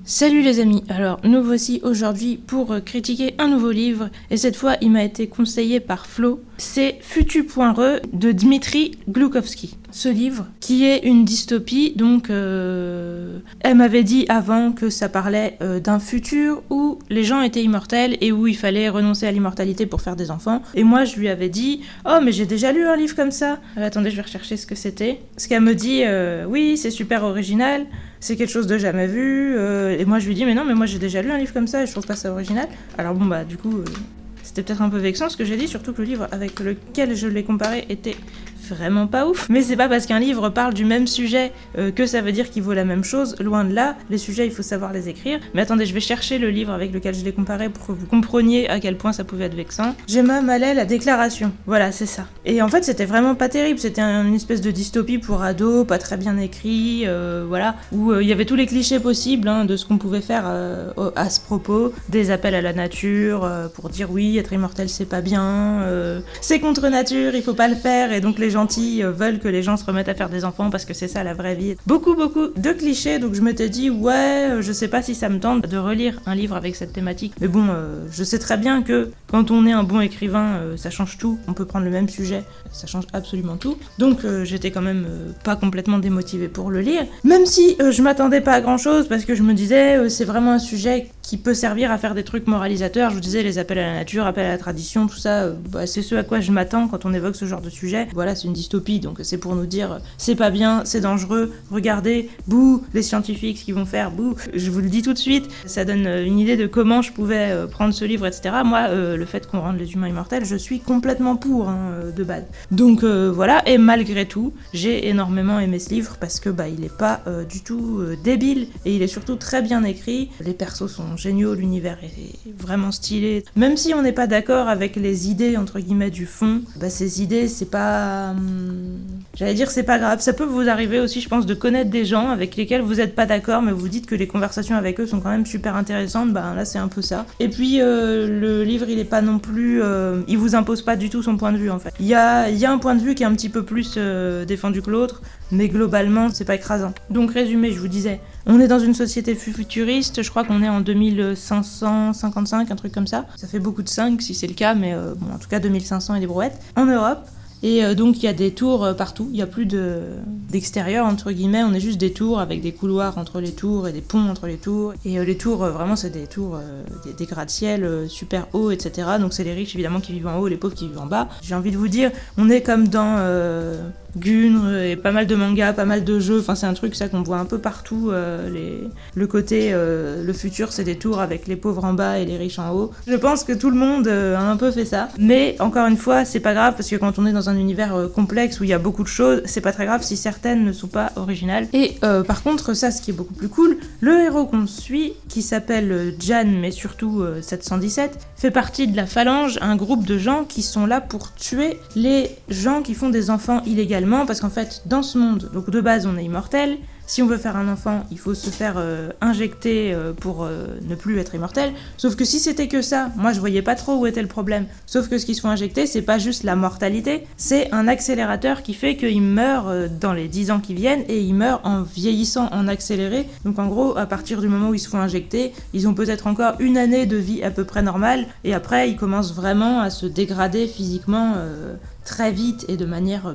Salut les amis, alors nous voici aujourd'hui pour critiquer un nouveau livre et cette fois il m'a été conseillé par Flo. C'est Futu.re de Dmitri Gloukovski. Ce livre qui est une dystopie, donc elle m'avait dit avant que ça parlait d'un futur où les gens étaient immortels et où il fallait renoncer à l'immortalité pour faire des enfants. Et moi je lui avais dit « Oh mais j'ai déjà lu un livre comme ça !» Attendez, je vais rechercher ce que c'était. Ce qu'elle me dit « Oui, c'est super original ». C'est quelque chose de jamais vu, et moi je lui dis mais non, mais moi j'ai déjà lu un livre comme ça et je trouve pas ça original. Alors bon bah du coup c'était peut-être un peu vexant ce que j'ai dit, surtout que le livre avec lequel je l'ai comparé était vraiment pas ouf. Mais c'est pas parce qu'un livre parle du même sujet que ça veut dire qu'il vaut la même chose, loin de là. Les sujets il faut savoir les écrire. Mais attendez, je vais chercher le livre avec lequel je l'ai comparé pour que vous compreniez à quel point ça pouvait être vexant. Gemma Mallet, la déclaration, voilà c'est ça. Et en fait c'était vraiment pas terrible, c'était une espèce de dystopie pour ados, pas très bien écrit, voilà, où il y avait tous les clichés possibles de ce qu'on pouvait faire à ce propos, des appels à la nature pour dire oui, être immortel c'est pas bien, c'est contre nature, il faut pas le faire, et donc les gentils veulent que les gens se remettent à faire des enfants parce que c'est ça la vraie vie. Beaucoup de clichés, donc je m'étais dit ouais, je sais pas si ça me tente de relire un livre avec cette thématique, mais bon, je sais très bien que quand on est un bon écrivain, ça change tout, on peut prendre le même sujet, ça change absolument tout, donc j'étais quand même pas complètement démotivée pour le lire, même si je m'attendais pas à grand chose parce que je me disais c'est vraiment un sujet qui peut servir à faire des trucs moralisateurs. Je vous disais les appels à la nature, appels à la tradition, tout ça, c'est ce à quoi je m'attends quand on évoque ce genre de sujet. Voilà, c'est une dystopie, donc c'est pour nous dire c'est pas bien, c'est dangereux, regardez, bouh, les scientifiques, ce qu'ils vont faire, bouh. Je vous le dis tout de suite, ça donne une idée de comment je pouvais prendre ce livre, etc. Moi, le fait qu'on rende les humains immortels, je suis complètement pour, de base. Donc voilà, et malgré tout, j'ai énormément aimé ce livre parce que il est pas du tout débile et il est surtout très bien écrit. Les persos sont géniaux, l'univers est vraiment stylé. Même si on n'est pas d'accord avec les idées entre guillemets du fond, ces idées c'est pas... J'allais dire c'est pas grave. Ça peut vous arriver aussi, je pense, de connaître des gens avec lesquels vous êtes pas d'accord, mais vous dites que les conversations avec eux sont quand même super intéressantes. Là c'est un peu ça. Et puis le livre il est pas non plus... il vous impose pas du tout son point de vue en fait. Il y a un point de vue qui est un petit peu plus défendu que l'autre, mais globalement c'est pas écrasant. Donc résumé, je vous disais, on est dans une société futuriste, je crois qu'on est en 2555, un truc comme ça. Ça fait beaucoup de 5 si c'est le cas, mais en tout cas 2500 et des brouettes. En Europe, et donc il y a des tours partout, il n'y a plus d'extérieur entre guillemets, on est juste des tours avec des couloirs entre les tours et des ponts entre les tours. Et les tours, vraiment c'est des tours, des gratte-ciel super hauts, etc. Donc c'est les riches évidemment qui vivent en haut, les pauvres qui vivent en bas. J'ai envie de vous dire, on est comme dans... Gunr et pas mal de mangas, pas mal de jeux, enfin c'est un truc ça qu'on voit un peu partout, le côté le futur c'est des tours avec les pauvres en bas et les riches en haut. Je pense que tout le monde a un peu fait ça, mais encore une fois c'est pas grave parce que quand on est dans un univers complexe où il y a beaucoup de choses, c'est pas très grave si certaines ne sont pas originales. Et par contre ça, ce qui est beaucoup plus cool, le héros qu'on suit qui s'appelle Jan mais surtout 717 fait partie de la Phalange, un groupe de gens qui sont là pour tuer les gens qui font des enfants illégalement. Parce qu'en fait, dans ce monde, donc de base, on est immortel. Si on veut faire un enfant, il faut se faire injecter pour ne plus être immortel. Sauf que si c'était que ça, moi je voyais pas trop où était le problème. Sauf que ce qu'ils se font injecter, c'est pas juste la mortalité, c'est un accélérateur qui fait qu'ils meurent dans les 10 ans qui viennent et ils meurent en vieillissant en accéléré. Donc en gros, à partir du moment où ils se font injecter, ils ont peut-être encore une année de vie à peu près normale et après ils commencent vraiment à se dégrader physiquement très vite et de manière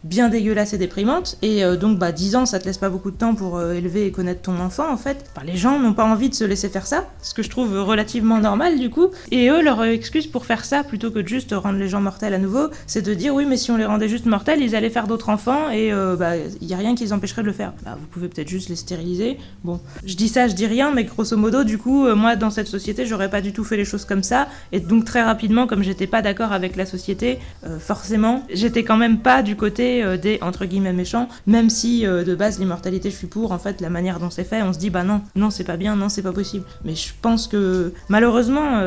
bien dégueulasse et déprimante, et donc 10 ans ça te laisse pas beaucoup de temps pour élever et connaître ton enfant en fait. Les gens n'ont pas envie de se laisser faire ça, ce que je trouve relativement normal du coup, et eux leur excuse pour faire ça plutôt que de juste rendre les gens mortels à nouveau, c'est de dire oui mais si on les rendait juste mortels ils allaient faire d'autres enfants et y a rien qui les empêcherait de le faire. Vous pouvez peut-être juste les stériliser, bon je dis ça, je dis rien, mais grosso modo du coup moi dans cette société j'aurais pas du tout fait les choses comme ça, et donc très rapidement comme j'étais pas d'accord avec la société, forcément j'étais quand même pas du côté des entre guillemets méchants, même si de base l'immortalité je suis pour, en fait la manière dont c'est fait on se dit non c'est pas bien, non c'est pas possible, mais je pense que malheureusement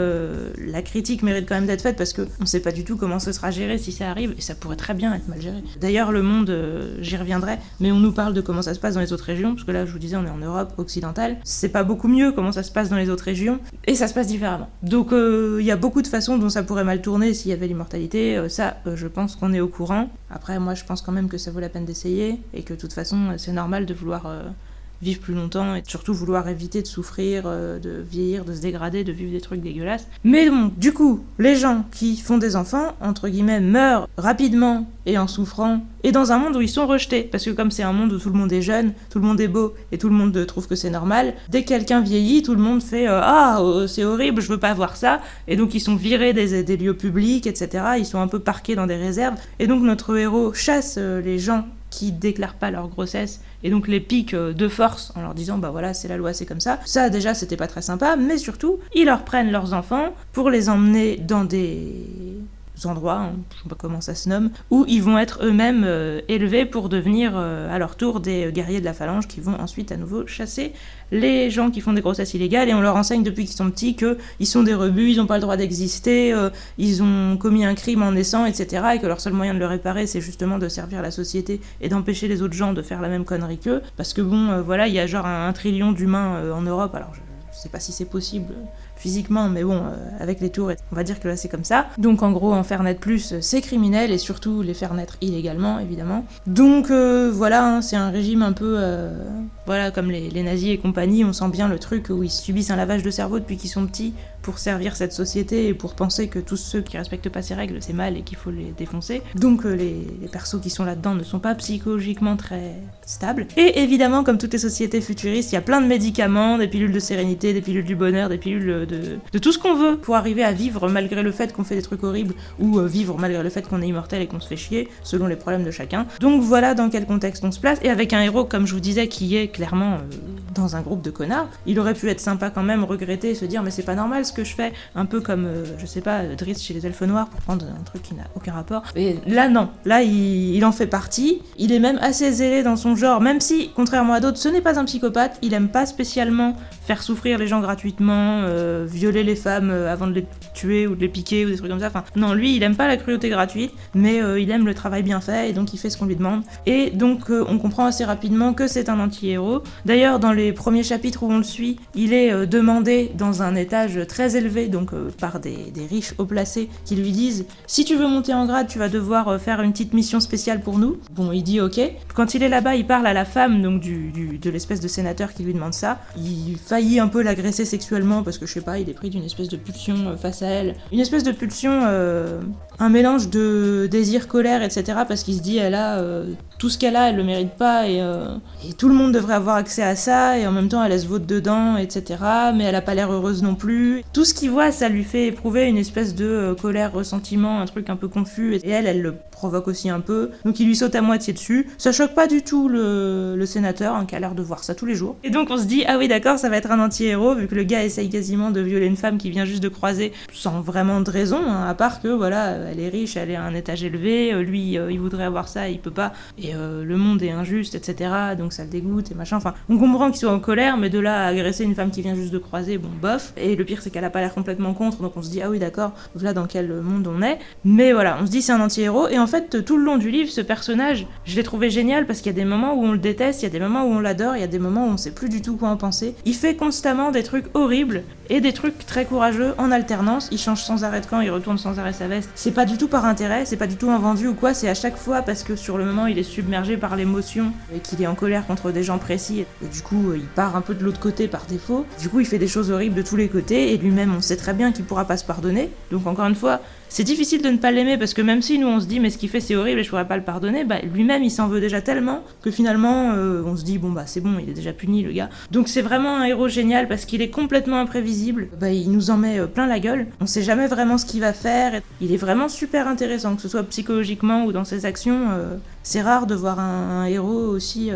la critique mérite quand même d'être faite parce que on sait pas du tout comment ce sera géré si ça arrive, et ça pourrait très bien être mal géré. D'ailleurs le monde, j'y reviendrai, mais on nous parle de comment ça se passe dans les autres régions, parce que là je vous disais on est en Europe occidentale, c'est pas beaucoup mieux comment ça se passe dans les autres régions, et ça se passe différemment. Donc il y a beaucoup de façons dont ça pourrait mal tourner s'il y avait l'immortalité, ça je pense qu'on est au courant. Après moi je pense quand même que ça vaut la peine d'essayer et que de toute façon c'est normal de vouloir vivre plus longtemps et surtout vouloir éviter de souffrir, de vieillir, de se dégrader, de vivre des trucs dégueulasses. Mais bon, du coup, les gens qui font des enfants, entre guillemets, meurent rapidement et en souffrant, et dans un monde où ils sont rejetés, parce que comme c'est un monde où tout le monde est jeune, tout le monde est beau, et tout le monde trouve que c'est normal, dès que quelqu'un vieillit, tout le monde fait c'est horrible, je veux pas voir ça, et donc ils sont virés des lieux publics, etc., ils sont un peu parqués dans des réserves, et donc notre héros chasse les gens qui déclarent pas leur grossesse, et donc les pique de force en leur disant bah voilà c'est la loi, c'est comme ça. Ça déjà c'était pas très sympa, mais surtout ils leur prennent leurs enfants pour les emmener dans des endroits, je sais pas comment ça se nomme, où ils vont être eux-mêmes élevés pour devenir à leur tour des guerriers de la phalange qui vont ensuite à nouveau chasser les gens qui font des grossesses illégales, et on leur enseigne depuis qu'ils sont petits qu'ils sont des rebuts, ils n'ont pas le droit d'exister, ils ont commis un crime en naissant, etc., et que leur seul moyen de le réparer c'est justement de servir la société et d'empêcher les autres gens de faire la même connerie qu'eux, parce que bon, voilà, il y a genre 1 trillion d'humains en Europe, alors je sais pas si c'est possible physiquement, mais bon, avec les tours, on va dire que là c'est comme ça. Donc en gros, en faire naître plus, c'est criminel, et surtout les faire naître illégalement, évidemment. Donc voilà, c'est un régime un peu... voilà, comme les nazis et compagnie, on sent bien le truc où ils subissent un lavage de cerveau depuis qu'ils sont petits pour servir cette société et pour penser que tous ceux qui respectent pas ces règles, c'est mal et qu'il faut les défoncer. Donc les persos qui sont là-dedans ne sont pas psychologiquement très stables. Et évidemment, comme toutes les sociétés futuristes, il y a plein de médicaments, des pilules de sérénité, des pilules du bonheur, des pilules de tout ce qu'on veut pour arriver à vivre malgré le fait qu'on fait des trucs horribles, ou vivre malgré le fait qu'on est immortel et qu'on se fait chier, selon les problèmes de chacun. Donc voilà dans quel contexte on se place, et avec un héros, comme je vous disais, qui est clairement dans un groupe de connards. Il aurait pu être sympa quand même, regretter et se dire mais c'est pas normal ce que je fais, un peu comme je sais pas, Driss chez les elfes noirs, pour prendre un truc qui n'a aucun rapport. Et là non, là il en fait partie, il est même assez zélé dans son genre, même si contrairement à d'autres ce n'est pas un psychopathe, il aime pas spécialement faire souffrir les gens gratuitement, violer les femmes avant de les tuer ou de les piquer ou des trucs comme ça. Enfin non, lui il aime pas la cruauté gratuite, mais il aime le travail bien fait, et donc il fait ce qu'on lui demande. Et donc on comprend assez rapidement que c'est un anti-héros. D'ailleurs dans les premiers chapitres où on le suit, il est demandé dans un étage très élevé, donc par des riches haut placés, qui lui disent si tu veux monter en grade tu vas devoir faire une petite mission spéciale pour nous. Bon, il dit ok. Quand il est là-bas, il parle à la femme donc de l'espèce de sénateur qui lui demande ça. Il faillit un peu l'agresser sexuellement parce que je sais pas, il est pris d'une espèce de pulsion face à elle, une espèce de pulsion, un mélange de désir, colère, etc., parce qu'il se dit elle a tout ce qu'elle a, elle le mérite pas, et tout le monde devrait avoir accès à ça, et en même temps elle se vote dedans, etc., mais elle a pas l'air heureuse non plus. Tout ce qu'il voit, ça lui fait éprouver une espèce de colère, ressentiment, un truc un peu confus, et elle le provoque aussi un peu, donc il lui saute à moitié dessus. Ça choque pas du tout le sénateur, qui a l'air de voir ça tous les jours. Et donc on se dit ah oui d'accord, ça va être un anti-héros, vu que le gars essaye quasiment de violer une femme qui vient juste de croiser, sans vraiment de raison, à part que voilà, elle est riche, elle est à un étage élevé, lui il voudrait avoir ça, il peut pas, et le monde est injuste, etc., donc ça le dégoûte et machin. Enfin, on comprend qu'il soit en colère, mais de là à agresser une femme qui vient juste de croiser, bon bof. Et le pire c'est qu'elle a pas l'air complètement contre, donc on se dit ah oui d'accord, voilà dans quel monde on est. Mais voilà, on se dit c'est un anti-héros, et en fait tout le long du livre, ce personnage, je l'ai trouvé génial parce qu'il y a des moments où on le déteste, il y a des moments où on l'adore, il y a des moments où on sait plus du tout quoi en penser. Il fait constamment des trucs horribles et des trucs très courageux en alternance. Il change sans arrêt de camp, il retourne sans arrêt sa veste. C'est pas du tout par intérêt, c'est pas du tout un vendu ou quoi, c'est à chaque fois parce que sur le moment il est submergé par l'émotion et qu'il est en colère contre des gens précis, et du coup il part un peu de l'autre côté par défaut. Du coup il fait des choses horribles de tous les côtés, et lui-même on sait très bien qu'il pourra pas se pardonner. Donc encore une fois, c'est difficile de ne pas l'aimer parce que même si nous on se dit mais ce qu'il fait c'est horrible et je pourrais pas le pardonner, bah lui-même il s'en veut déjà tellement que finalement on se dit bon bah c'est bon, il est déjà puni le gars. Donc c'est vraiment un héros génial parce qu'il est complètement imprévisible, bah il nous en met plein la gueule, on sait jamais vraiment ce qu'il va faire, il est vraiment super intéressant, que ce soit psychologiquement ou dans ses actions. C'est rare de voir un héros aussi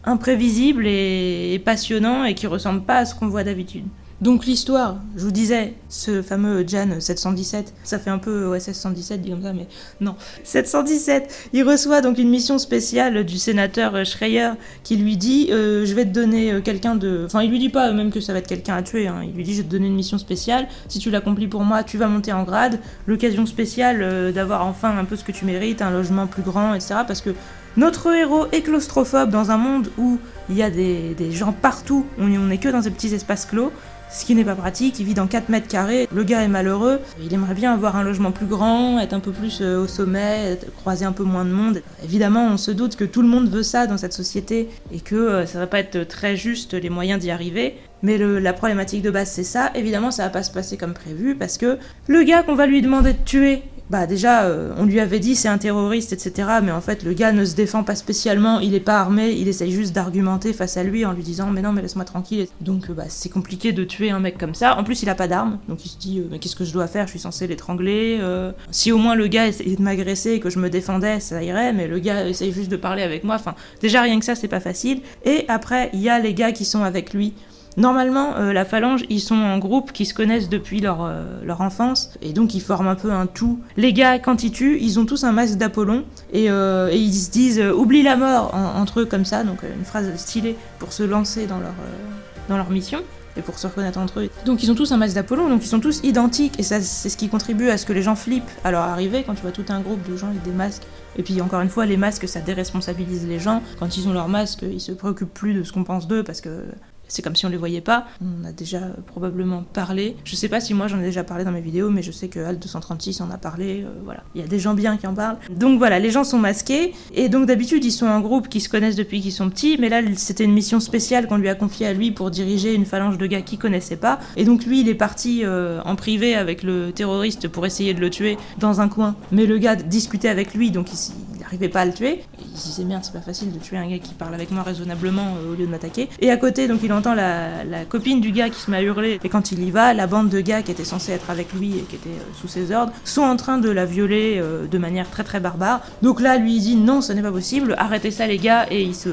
imprévisible et passionnant et qui ressemble pas à ce qu'on voit d'habitude. Donc l'histoire, je vous disais, ce fameux Jan 717, ça fait un peu OSS 117 dit comme ça, mais non. 717, il reçoit donc une mission spéciale du sénateur Schreier qui lui dit je vais te donner quelqu'un de... Enfin il lui dit pas même que ça va être quelqu'un à tuer, il lui dit je vais te donner une mission spéciale, si tu l'accomplis pour moi tu vas monter en grade, l'occasion spéciale d'avoir enfin un peu ce que tu mérites, un logement plus grand, etc. Parce que Notre héros est claustrophobe dans un monde où il y a des gens partout, on n'est que dans des petits espaces clos, ce qui n'est pas pratique, il vit dans 4 mètres carrés, le gars est malheureux, il aimerait bien avoir un logement plus grand, être un peu plus au sommet, croiser un peu moins de monde. Évidemment, on se doute que tout le monde veut ça dans cette société et que ça va pas être très juste les moyens d'y arriver. Mais la problématique de base c'est ça, évidemment ça va pas se passer comme prévu parce que le gars qu'on va lui demander de tuer, déjà on lui avait dit c'est un terroriste etc, mais en fait le gars ne se défend pas spécialement, il est pas armé, il essaye juste d'argumenter face à lui en lui disant mais non mais laisse-moi tranquille. Donc c'est compliqué de tuer un mec comme ça, en plus il a pas d'arme, donc il se dit mais qu'est-ce que je dois faire, je suis censé l'étrangler, si au moins le gars essayait de m'agresser et que je me défendais ça irait, mais le gars essaye juste de parler avec moi, enfin déjà rien que ça c'est pas facile. Et après il y a les gars qui sont avec lui. Normalement, la phalange, ils sont en groupe qui se connaissent depuis leur enfance, et donc ils forment un peu un tout. Les gars, quand ils tuent, ils ont tous un masque d'Apollon, et ils se disent « oublie la mort » entre eux comme ça, donc une phrase stylée pour se lancer dans leur mission, et pour se reconnaître entre eux. Donc ils ont tous un masque d'Apollon, donc ils sont tous identiques, et ça c'est ce qui contribue à ce que les gens flippent à leur arrivée, quand tu vois tout un groupe de gens avec des masques. Et puis encore une fois, les masques, ça déresponsabilise les gens. Quand ils ont leur masque, ils se préoccupent plus de ce qu'on pense d'eux, parce que c'est comme si on les voyait pas. On a déjà probablement parlé. Je sais pas si moi j'en ai déjà parlé dans mes vidéos, mais je sais que Alt 236 en a parlé. Voilà, il y a des gens bien qui en parlent. Donc voilà, les gens sont masqués. Et donc d'habitude ils sont en groupe, qui se connaissent depuis qu'ils sont petits. Mais là c'était une mission spéciale qu'on lui a confiée à lui pour diriger une phalange de gars qu'il connaissait pas. Et donc lui il est parti en privé avec le terroriste pour essayer de le tuer dans un coin. Mais le gars discutait avec lui, donc il n'arrivait pas à le tuer. Et il se disait merde, c'est pas facile de tuer un gars qui parle avec moi raisonnablement au lieu de m'attaquer. Et à côté donc il entend la copine du gars qui se met à hurler, et quand il y va, la bande de gars qui était censée être avec lui et qui était sous ses ordres sont en train de la violer de manière très très barbare. Donc là lui il dit non, ce n'est pas possible, arrêtez ça les gars, et il se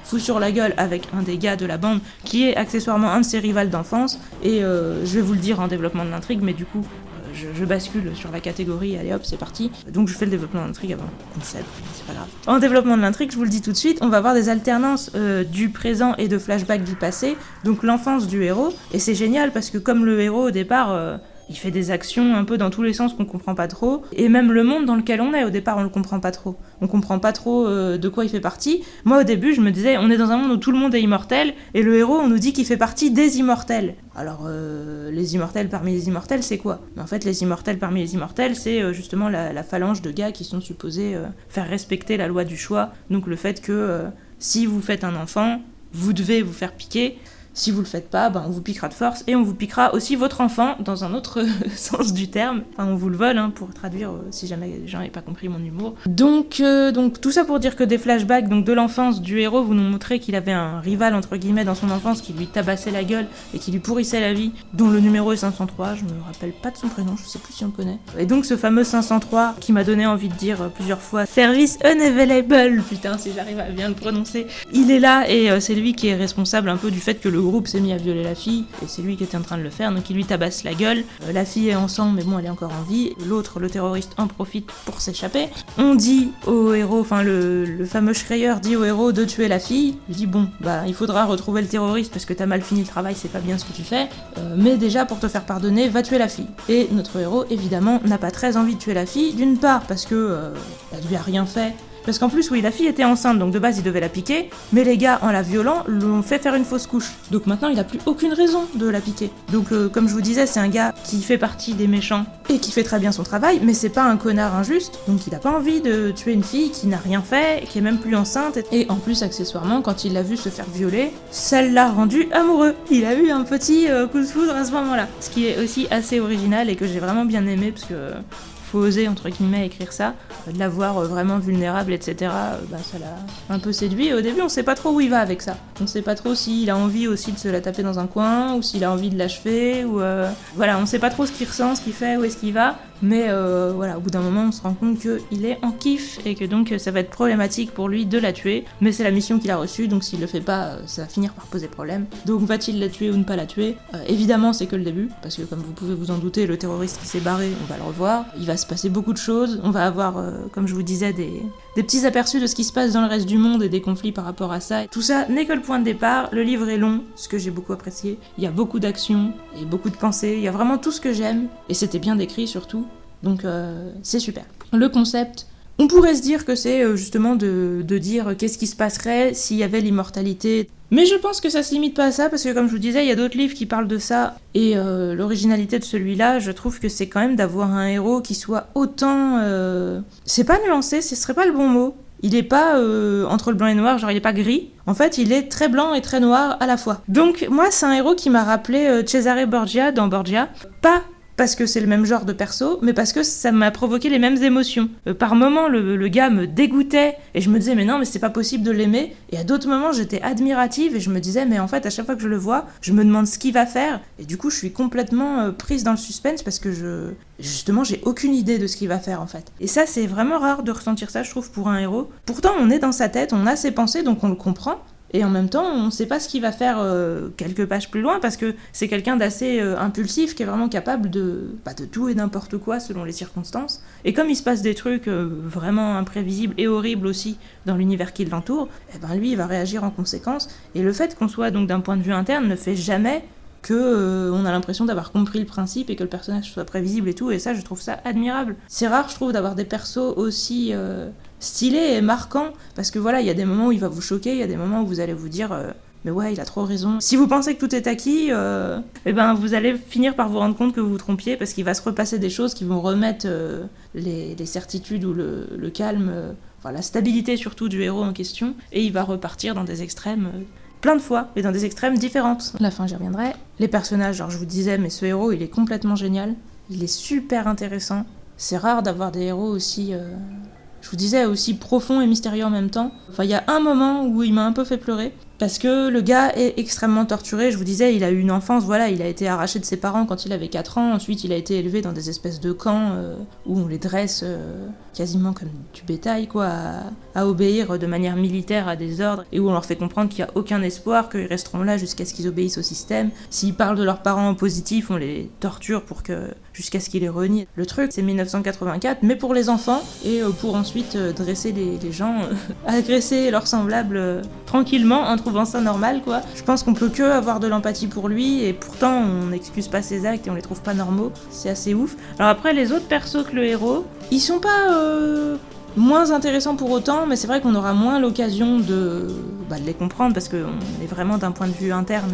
fout sur la gueule avec un des gars de la bande qui est accessoirement un de ses rivals d'enfance. Et je vais vous le dire en développement de l'intrigue, mais du coup je bascule sur la catégorie, allez hop, c'est parti. Donc je fais le développement de l'intrigue avant qu'on cède, c'est pas grave. En développement de l'intrigue, je vous le dis tout de suite, on va avoir des alternances du présent et de flashbacks du passé, donc l'enfance du héros, et c'est génial parce que comme le héros au départ, il fait des actions un peu dans tous les sens qu'on comprend pas trop, et même le monde dans lequel on est, au départ on le comprend pas trop. On comprend pas trop de quoi il fait partie. Moi au début je me disais, on est dans un monde où tout le monde est immortel, et le héros on nous dit qu'il fait partie des immortels. Alors les immortels parmi les immortels c'est quoi ? En fait les immortels parmi les immortels c'est justement la phalange de gars qui sont supposés faire respecter la loi du choix, donc le fait que si vous faites un enfant, vous devez vous faire piquer. Si vous le faites pas, on vous piquera de force, et on vous piquera aussi votre enfant, dans un autre sens du terme. Enfin, on vous le vole, pour traduire, si jamais les gens n'avaient pas compris mon humour. Donc tout ça pour dire que des flashbacks donc, de l'enfance du héros, vous nous montrez qu'il avait un rival, entre guillemets, dans son enfance, qui lui tabassait la gueule, et qui lui pourrissait la vie, dont le numéro est 503, je me rappelle pas de son prénom, je sais plus si on le connaît. Et donc ce fameux 503, qui m'a donné envie de dire plusieurs fois, service unavailable, putain, si j'arrive à bien le prononcer, il est là, et c'est lui qui est responsable un peu du fait que le groupe s'est mis à violer la fille, et c'est lui qui était en train de le faire, donc il lui tabasse la gueule. La fille est ensemble, mais bon, elle est encore en vie. L'autre, le terroriste, en profite pour s'échapper. On dit au héros, enfin le fameux Schreier dit au héros de tuer la fille. Il dit bon, il faudra retrouver le terroriste parce que t'as mal fini le travail, c'est pas bien ce que tu fais. Mais déjà, pour te faire pardonner, va tuer la fille. Et notre héros, évidemment, n'a pas très envie de tuer la fille, d'une part parce que elle lui a rien fait. Parce qu'en plus, oui, la fille était enceinte, donc de base, il devait la piquer, mais les gars, en la violant, l'ont fait faire une fausse couche. Donc maintenant, il a plus aucune raison de la piquer. Donc, comme je vous disais, c'est un gars qui fait partie des méchants et qui fait très bien son travail, mais c'est pas un connard injuste, donc il a pas envie de tuer une fille qui n'a rien fait, qui est même plus enceinte, et en plus, accessoirement, quand il l'a vu se faire violer, ça l'a rendu amoureux. Il a eu un petit coup de foudre à ce moment-là. Ce qui est aussi assez original et que j'ai vraiment bien aimé, parce que faut oser, entre guillemets, écrire ça, de la voir vraiment vulnérable, etc. Ça l'a un peu séduit. Et au début, on sait pas trop où il va avec ça. On sait pas trop s'il a envie aussi de se la taper dans un coin, ou s'il a envie de l'achever, ou... Voilà, on sait pas trop ce qu'il ressent, ce qu'il fait, où est-ce qu'il va. Mais au bout d'un moment, on se rend compte qu'il est en kiff, et que donc ça va être problématique pour lui de la tuer. Mais c'est la mission qu'il a reçue, donc s'il le fait pas, ça va finir par poser problème. Donc va-t-il la tuer ou ne pas la tuer ? Évidemment, c'est que le début, parce que comme vous pouvez vous en douter, le terroriste qui s'est barré, on va le revoir. Il va se passer beaucoup de choses. On va avoir, comme je vous disais, des petits aperçus de ce qui se passe dans le reste du monde et des conflits par rapport à ça. Tout ça n'est que le point de départ. Le livre est long, ce que j'ai beaucoup apprécié. Il y a beaucoup d'action et beaucoup de pensées. Il y a vraiment tout ce que j'aime. Et c'était bien décrit surtout. Donc c'est super. Le concept, On pourrait se dire que c'est justement de dire qu'est-ce qui se passerait s'il y avait l'immortalité. Mais je pense que ça se limite pas à ça, parce que comme je vous disais, il y a d'autres livres qui parlent de ça, et l'originalité de celui-là, je trouve que c'est quand même d'avoir un héros qui soit autant... C'est pas nuancé, ce serait pas le bon mot. Il est pas entre le blanc et le noir, genre il est pas gris. En fait, il est très blanc et très noir à la fois. Donc moi, c'est un héros qui m'a rappelé Cesare Borgia dans Borgia. Pas parce que c'est le même genre de perso, mais parce que ça m'a provoqué les mêmes émotions. Par moments, le gars me dégoûtait, et je me disais, mais non, mais c'est pas possible de l'aimer. Et à d'autres moments, j'étais admirative, et je me disais, mais en fait, à chaque fois que je le vois, je me demande ce qu'il va faire. Et du coup, je suis complètement prise dans le suspense, parce que justement, j'ai aucune idée de ce qu'il va faire, en fait. Et ça, c'est vraiment rare de ressentir ça, je trouve, pour un héros. Pourtant, on est dans sa tête, on a ses pensées, donc on le comprend. Et en même temps, on ne sait pas ce qu'il va faire quelques pages plus loin, parce que c'est quelqu'un d'assez impulsif, qui est vraiment capable de tout et n'importe quoi selon les circonstances. Et comme il se passe des trucs vraiment imprévisibles et horribles aussi dans l'univers qui l'entoure, eh ben lui, il va réagir en conséquence. Et le fait qu'on soit donc d'un point de vue interne ne fait jamais que on a l'impression d'avoir compris le principe et que le personnage soit prévisible et tout, et ça, je trouve ça admirable. C'est rare, je trouve, d'avoir des persos aussi stylés et marquants, parce que voilà, il y a des moments où il va vous choquer, il y a des moments où vous allez vous dire mais ouais, il a trop raison. Si vous pensez que tout est acquis, eh ben vous allez finir par vous rendre compte que vous vous trompiez, parce qu'il va se repasser des choses qui vont remettre les certitudes ou le calme, enfin la stabilité surtout du héros en question, et il va repartir dans des extrêmes plein de fois, et dans des extrêmes différentes. À la fin, j'y reviendrai. Les personnages, genre je vous disais, mais ce héros, il est complètement génial. Il est super intéressant. C'est rare d'avoir des héros aussi... je vous disais, aussi profonds et mystérieux en même temps. Enfin, il y a un moment où il m'a un peu fait pleurer, parce que le gars est extrêmement torturé. Je vous disais, il a eu une enfance, voilà, il a été arraché de ses parents quand il avait 4 ans. Ensuite, il a été élevé dans des espèces de camps où on les dresse quasiment comme du bétail, quoi, à obéir de manière militaire à des ordres, et où on leur fait comprendre qu'il n'y a aucun espoir, qu'ils resteront là jusqu'à ce qu'ils obéissent au système. S'ils parlent de leurs parents en positif, on les torture jusqu'à ce qu'ils les renient. Le truc, c'est 1984, mais pour les enfants, et pour ensuite dresser les gens, agresser leurs semblables tranquillement, en trouvant ça normal, quoi. Je pense qu'on peut que avoir de l'empathie pour lui, et pourtant on n'excuse pas ses actes et on les trouve pas normaux. C'est assez ouf. Alors après, les autres persos que le héros, ils sont pas moins intéressants pour autant, mais c'est vrai qu'on aura moins l'occasion de les comprendre, parce qu'on est vraiment d'un point de vue interne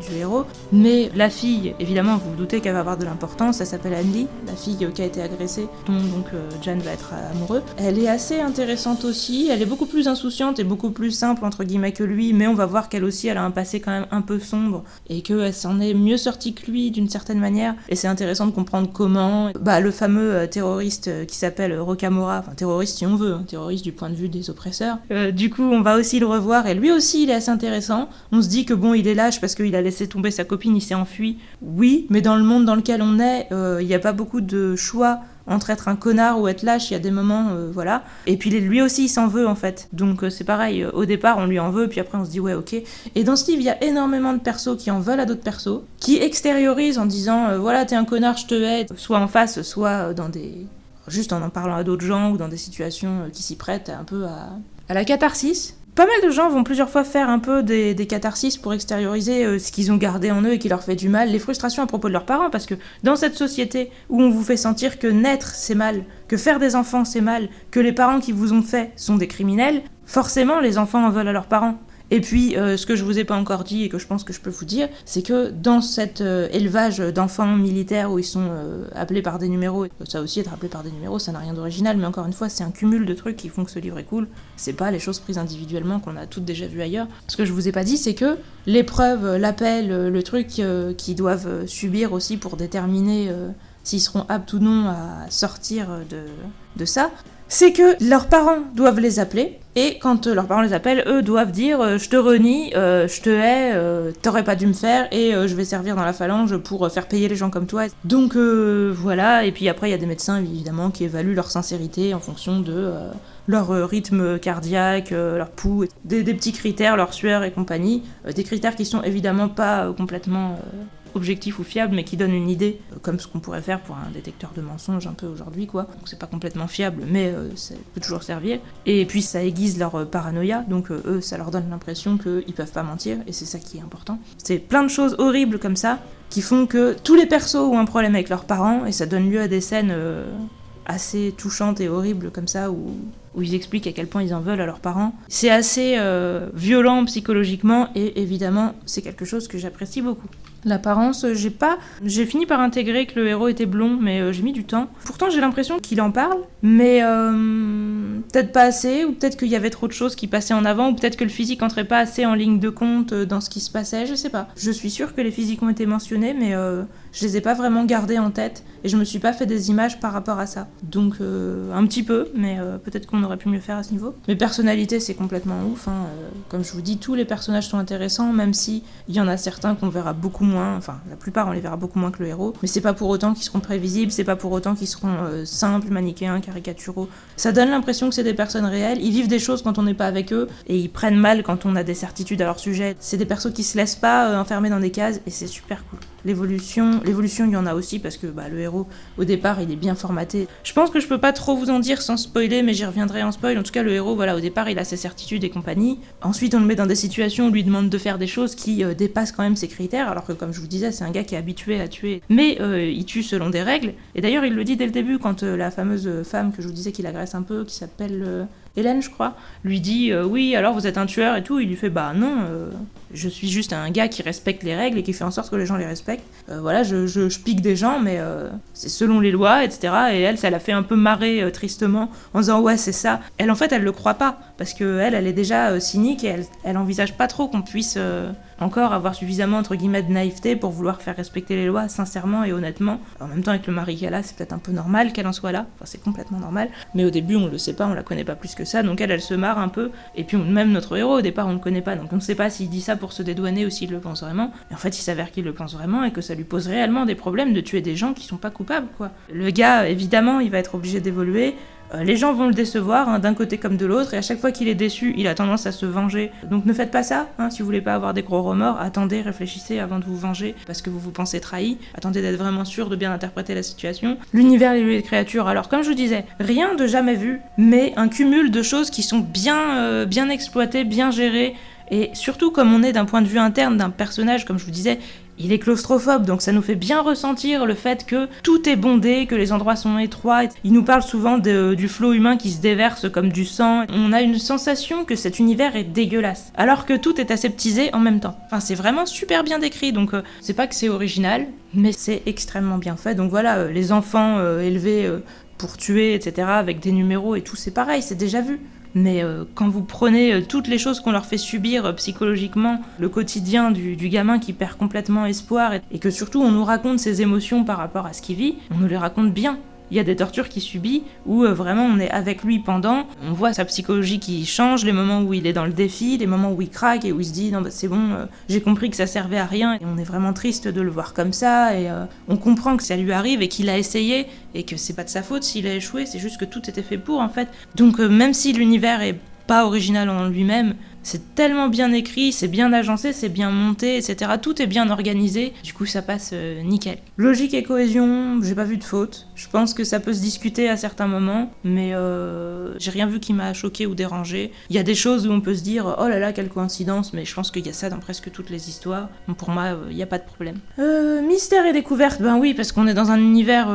du héros. Mais la fille, évidemment, vous vous doutez qu'elle va avoir de l'importance, elle s'appelle Anne-Lee, la fille qui a été agressée, dont donc Jan va être amoureux. Elle est assez intéressante aussi, elle est beaucoup plus insouciante et beaucoup plus simple, entre guillemets, que lui, mais on va voir qu'elle aussi, elle a un passé quand même un peu sombre, et qu'elle s'en est mieux sortie que lui, d'une certaine manière, et c'est intéressant de comprendre comment. Le fameux terroriste qui s'appelle Rocamora, enfin terroriste si on veut, terroriste du point de vue des oppresseurs, du coup on va aussi le revoir, et lui aussi il est assez intéressant. On se dit que bon, il est lâche parce qu'il a laissé tomber sa copine, il s'est enfui, oui, mais dans le monde dans lequel on est, il n'y a pas beaucoup de choix entre être un connard ou être lâche. Il y a des moments, voilà. Et puis lui aussi, il s'en veut, en fait. Donc c'est pareil, au départ, on lui en veut, puis après on se dit, ouais, ok. Et dans ce livre, il y a énormément de persos qui en veulent à d'autres persos, qui extériorisent en disant, voilà, t'es un connard, je te hais, soit en face, soit dans des... juste en parlant à d'autres gens, ou dans des situations qui s'y prêtent un peu à la catharsis. Pas mal de gens vont plusieurs fois faire un peu des catharsis pour extérioriser ce qu'ils ont gardé en eux et qui leur fait du mal, les frustrations à propos de leurs parents, parce que dans cette société où on vous fait sentir que naître c'est mal, que faire des enfants c'est mal, que les parents qui vous ont fait sont des criminels, forcément les enfants en veulent à leurs parents. Et puis, ce que je vous ai pas encore dit et que je pense que je peux vous dire, c'est que dans cet élevage d'enfants militaires où ils sont appelés par des numéros, ça aussi, être appelé par des numéros, ça n'a rien d'original, mais encore une fois, c'est un cumul de trucs qui font que ce livre est cool. C'est pas les choses prises individuellement qu'on a toutes déjà vues ailleurs. Ce que je vous ai pas dit, c'est que l'épreuve, l'appel, le truc qu'ils doivent subir aussi pour déterminer s'ils seront aptes ou non à sortir de ça, c'est que leurs parents doivent les appeler, et quand leurs parents les appellent, eux doivent dire je te renie, je te hais, t'aurais pas dû me faire, et je vais servir dans la phalange pour faire payer les gens comme toi. Donc voilà, et puis après il y a des médecins évidemment qui évaluent leur sincérité en fonction de leur rythme cardiaque, leur pouls, des petits critères, leur sueur et compagnie, des critères qui sont évidemment pas complètement... objectif ou fiable, mais qui donne une idée, comme ce qu'on pourrait faire pour un détecteur de mensonges un peu aujourd'hui, quoi. Donc c'est pas complètement fiable, mais ça peut toujours servir. Et puis ça aiguise leur paranoïa, donc eux, ça leur donne l'impression qu'ils peuvent pas mentir, et c'est ça qui est important. C'est plein de choses horribles comme ça, qui font que tous les persos ont un problème avec leurs parents, et ça donne lieu à des scènes assez touchante et horrible comme ça, où ils expliquent à quel point ils en veulent à leurs parents. C'est assez violent psychologiquement, et évidemment, c'est quelque chose que j'apprécie beaucoup. L'apparence, j'ai fini par intégrer que le héros était blond, mais j'ai mis du temps. Pourtant, j'ai l'impression qu'il en parle, mais peut-être pas assez, ou peut-être qu'il y avait trop de choses qui passaient en avant, ou peut-être que le physique entrait pas assez en ligne de compte dans ce qui se passait, je sais pas. Je suis sûre que les physiques ont été mentionnés, mais je les ai pas vraiment gardés en tête, et je me suis pas fait des images par rapport à ça. Donc, un petit peu, mais peut-être qu'on aurait pu mieux faire à ce niveau. Mais personnalité, c'est complètement ouf, hein. Comme je vous dis, tous les personnages sont intéressants, même si il y en a certains qu'on verra beaucoup moins, enfin la plupart on les verra beaucoup moins que le héros, mais c'est pas pour autant qu'ils seront prévisibles, c'est pas pour autant qu'ils seront simples, manichéens, caricaturaux. Ça donne l'impression que c'est des personnes réelles, ils vivent des choses quand on n'est pas avec eux, et ils prennent mal quand on a des certitudes à leur sujet. C'est des persos qui se laissent pas enfermer dans des cases, et c'est super cool. L'évolution, il y en a aussi, parce que le héros, au départ, il est bien formaté. Je pense que je peux pas trop vous en dire sans spoiler, mais j'y reviendrai en spoil. En tout cas, le héros, au départ, il a ses certitudes et compagnie. Ensuite, on le met dans des situations où on lui demande de faire des choses qui dépassent quand même ses critères, alors que, comme je vous disais, c'est un gars qui est habitué à tuer. Mais il tue selon des règles. Et d'ailleurs, il le dit dès le début, quand la fameuse femme que je vous disais qu'il agresse un peu, qui s'appelle Hélène, je crois, lui dit oui, alors vous êtes un tueur et tout. Il lui fait non, je suis juste un gars qui respecte les règles et qui fait en sorte que les gens les respectent. Je pique des gens, mais c'est selon les lois, etc. Et elle, ça l'a fait un peu marrer tristement en disant ouais, c'est ça. Elle, en fait, elle le croit pas, parce que elle est déjà cynique, et elle envisage pas trop qu'on puisse encore avoir suffisamment, entre guillemets, de naïveté pour vouloir faire respecter les lois sincèrement et honnêtement. En même temps, avec le mari qu'elle a, c'est peut-être un peu normal qu'elle en soit là, enfin c'est complètement normal, mais au début on le sait pas, on la connaît pas plus que ça, donc elle se marre un peu, et puis même notre héros au départ on le connaît pas, donc on ne sait pas s'il dit ça pour se dédouaner ou s'il le pense vraiment, et en fait il s'avère qu'il le pense vraiment et que ça lui pose réellement des problèmes de tuer des gens qui sont pas coupables, quoi. Le gars, évidemment, il va être obligé d'évoluer. Les gens vont le décevoir, d'un côté comme de l'autre, et à chaque fois qu'il est déçu, il a tendance à se venger. Donc ne faites pas ça, si vous voulez pas avoir des gros remords, attendez, réfléchissez avant de vous venger, parce que vous vous pensez trahi, attendez d'être vraiment sûr de bien interpréter la situation. L'univers et les créatures, alors comme je vous disais, rien de jamais vu, mais un cumul de choses qui sont bien exploitées, bien gérées, et surtout comme on est d'un point de vue interne d'un personnage, comme je vous disais, il est claustrophobe, donc ça nous fait bien ressentir le fait que tout est bondé, que les endroits sont étroits. Il nous parle souvent du flot humain qui se déverse comme du sang. On a une sensation que cet univers est dégueulasse, alors que tout est aseptisé en même temps. Enfin, c'est vraiment super bien décrit, donc c'est pas que c'est original, mais c'est extrêmement bien fait. Donc voilà, les enfants élevés pour tuer, etc., avec des numéros et tout, c'est pareil, c'est déjà vu. Mais quand vous prenez toutes les choses qu'on leur fait subir psychologiquement, le quotidien du gamin qui perd complètement espoir, et que surtout on nous raconte ses émotions par rapport à ce qu'il vit, on nous les raconte bien. Il y a des tortures qu'il subit où vraiment on est avec lui pendant, on voit sa psychologie qui change, les moments où il est dans le défi, les moments où il craque et où il se dit non c'est bon, j'ai compris que ça servait à rien, et on est vraiment triste de le voir comme ça, et on comprend que ça lui arrive et qu'il a essayé et que c'est pas de sa faute s'il a échoué, c'est juste que tout était fait pour en fait. Donc même si l'univers est pas original en lui-même, c'est tellement bien écrit, c'est bien agencé, c'est bien monté, etc. Tout est bien organisé, du coup ça passe nickel. Logique et cohésion, j'ai pas vu de faute. Je pense que ça peut se discuter à certains moments, mais j'ai rien vu qui m'a choqué ou dérangé. Il y a des choses où on peut se dire oh là là quelle coïncidence, mais je pense qu'il y a ça dans presque toutes les histoires. Donc pour moi, il n'y a pas de problème. Mystère et découverte, ben oui, parce qu'on est dans un univers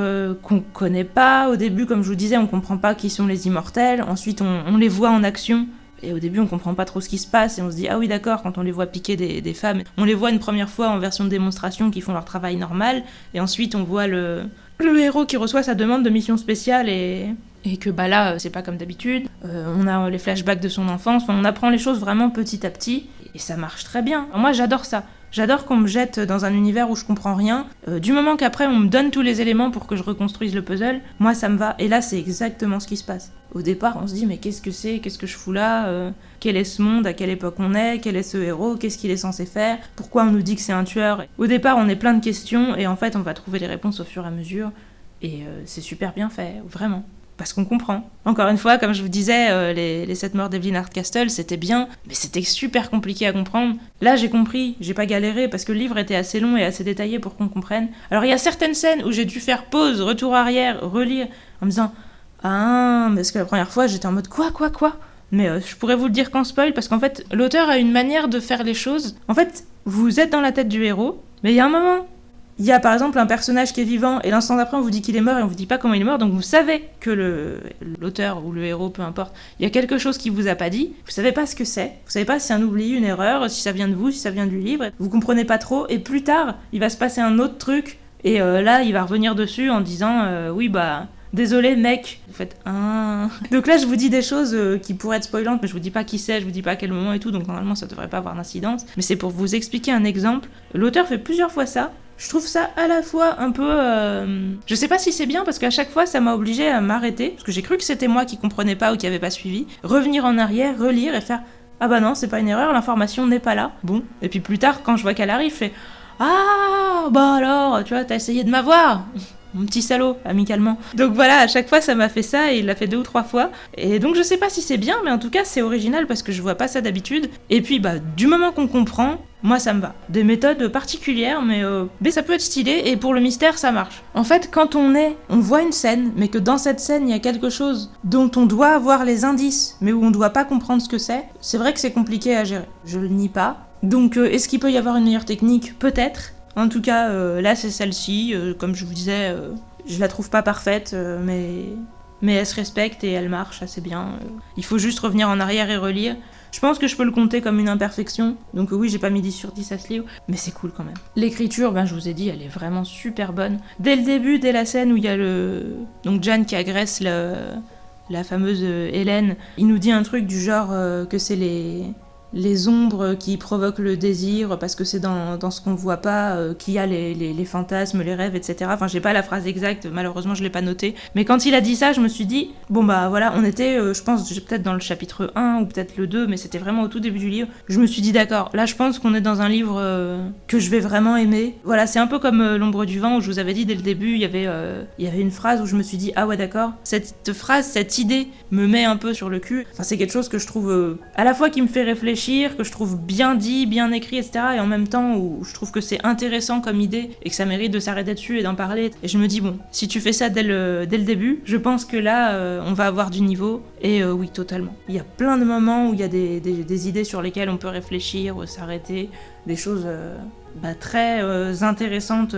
qu'on connaît pas. Au début, comme je vous disais, on comprend pas qui sont les immortels. Ensuite, on les voit en action. Et au début, on comprend pas trop ce qui se passe, et on se dit, ah oui, d'accord, quand on les voit piquer des femmes, on les voit une première fois en version de démonstration qui font leur travail normal, et ensuite on voit le héros qui reçoit sa demande de mission spéciale, et que là, c'est pas comme d'habitude. On a les flashbacks de son enfance, on apprend les choses vraiment petit à petit, et ça marche très bien. Alors moi, j'adore ça. J'adore qu'on me jette dans un univers où je comprends rien. Du moment qu'après on me donne tous les éléments pour que je reconstruise le puzzle, moi ça me va. Et là c'est exactement ce qui se passe. Au départ on se dit mais qu'est-ce que c'est ? Qu'est-ce que je fous là ? Quel est ce monde ? À quelle époque on est ? Quel est ce héros ? Qu'est-ce qu'il est censé faire ? Pourquoi on nous dit que c'est un tueur ? Au départ on est plein de questions et en fait on va trouver les réponses au fur et à mesure. Et c'est super bien fait, vraiment. Parce qu'on comprend. Encore une fois, comme je vous disais, les 7 morts d'Evelyn Hardcastle, c'était bien, mais c'était super compliqué à comprendre. Là, j'ai compris, j'ai pas galéré, parce que le livre était assez long et assez détaillé pour qu'on comprenne. Alors, il y a certaines scènes où j'ai dû faire pause, retour arrière, relire, en me disant « Ah, parce que la première fois, j'étais en mode « Quoi ? » Mais je pourrais vous le dire qu'en spoil, parce qu'en fait, l'auteur a une manière de faire les choses. En fait, vous êtes dans la tête du héros, mais il y a un moment il y a par exemple un personnage qui est vivant et l'instant d'après on vous dit qu'il est mort et on vous dit pas comment il est mort, donc vous savez que l'auteur ou le héros, peu importe, il y a quelque chose qui vous a pas dit, vous savez pas ce que c'est, vous savez pas si c'est un oubli, une erreur, si ça vient de vous, si ça vient du livre, vous comprenez pas trop, et plus tard il va se passer un autre truc et là il va revenir dessus en disant oui bah désolé mec, vous faites un... Donc là je vous dis des choses qui pourraient être spoilantes, mais je vous dis pas qui c'est, je vous dis pas à quel moment et tout, donc normalement ça devrait pas avoir d'incidence, mais c'est pour vous expliquer un exemple. L'auteur fait plusieurs fois ça. Je trouve ça à la fois un peu... Je sais pas si c'est bien, parce qu'à chaque fois, ça m'a obligée à m'arrêter, parce que j'ai cru que c'était moi qui comprenais pas ou qui avait pas suivi, revenir en arrière, relire et faire « Ah bah non, c'est pas une erreur, l'information n'est pas là. » Bon. Et puis plus tard, quand je vois qu'elle arrive, je fais « Ah bah alors, tu vois, t'as essayé de m'avoir !» Mon petit salaud, amicalement. Donc voilà, à chaque fois ça m'a fait ça et il l'a fait 2 ou 3 fois. Et donc je sais pas si c'est bien, mais en tout cas c'est original parce que je vois pas ça d'habitude. Et puis bah du moment qu'on comprend, moi ça me va. Des méthodes particulières, mais ça peut être stylé et pour le mystère ça marche. En fait, quand on voit une scène, mais que dans cette scène il y a quelque chose dont on doit avoir les indices, mais où on doit pas comprendre ce que c'est vrai que c'est compliqué à gérer. Je le nie pas. Donc est-ce qu'il peut y avoir une meilleure technique ? Peut-être. En tout cas, là, c'est celle-ci. Comme je vous disais, je la trouve pas parfaite, mais elle se respecte et elle marche assez bien. Il faut juste revenir en arrière et relire. Je pense que je peux le compter comme une imperfection. Donc oui, j'ai pas mis 10 sur 10 à ce livre, mais c'est cool quand même. L'écriture, je vous ai dit, elle est vraiment super bonne. Dès le début, dès la scène où il y a donc Jan qui agresse la fameuse Hélène, il nous dit un truc du genre que c'est les ombres qui provoquent le désir, parce que c'est dans ce qu'on voit pas qu'il y a les fantasmes, les rêves, etc. Enfin, j'ai pas la phrase exacte, malheureusement je l'ai pas notée. Mais quand il a dit ça, je me suis dit, bon bah voilà, on était, je pense, peut-être dans le chapitre 1 ou peut-être le 2, mais c'était vraiment au tout début du livre. Je me suis dit, d'accord, là je pense qu'on est dans un livre que je vais vraiment aimer. Voilà, c'est un peu comme L'ombre du vent, où je vous avais dit dès le début, il y avait une phrase où je me suis dit, ah ouais d'accord, cette phrase, cette idée me met un peu sur le cul. Enfin, c'est quelque chose que je trouve à la fois qui me fait réfléchir, que je trouve bien dit, bien écrit, etc. Et en même temps où je trouve que c'est intéressant comme idée et que ça mérite de s'arrêter dessus et d'en parler. Et je me dis, bon, si tu fais ça dès le début, je pense que là, on va avoir du niveau. Et oui, totalement. Il y a plein de moments où il y a des idées sur lesquelles on peut réfléchir, s'arrêter, des choses très intéressantes.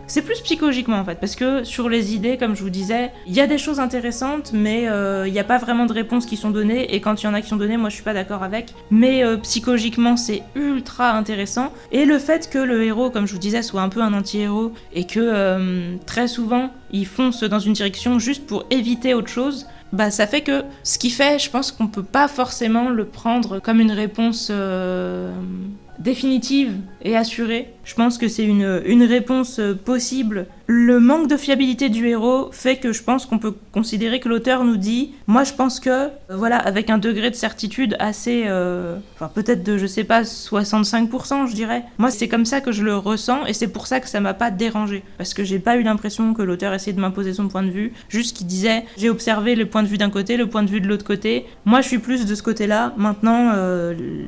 C'est plus psychologiquement en fait, parce que sur les idées, comme je vous disais, il y a des choses intéressantes, mais il n'y a pas vraiment de réponses qui sont données, et quand il y en a qui sont données, moi je suis pas d'accord avec. Mais psychologiquement, c'est ultra intéressant. Et le fait que le héros, comme je vous disais, soit un peu un anti-héros, et que très souvent, il fonce dans une direction juste pour éviter autre chose, ça fait que ce qui fait, je pense qu'on peut pas forcément le prendre comme une réponse définitive et assurée. Je pense que c'est une réponse possible. Le manque de fiabilité du héros fait que je pense qu'on peut considérer que l'auteur nous dit, moi je pense que, voilà, avec un degré de certitude assez, peut-être de, je sais pas, 65%, je dirais. Moi c'est comme ça que je le ressens, et c'est pour ça que ça m'a pas dérangé. Parce que j'ai pas eu l'impression que l'auteur essayait de m'imposer son point de vue, juste qu'il disait, j'ai observé le point de vue d'un côté, le point de vue de l'autre côté, moi je suis plus de ce côté-là, maintenant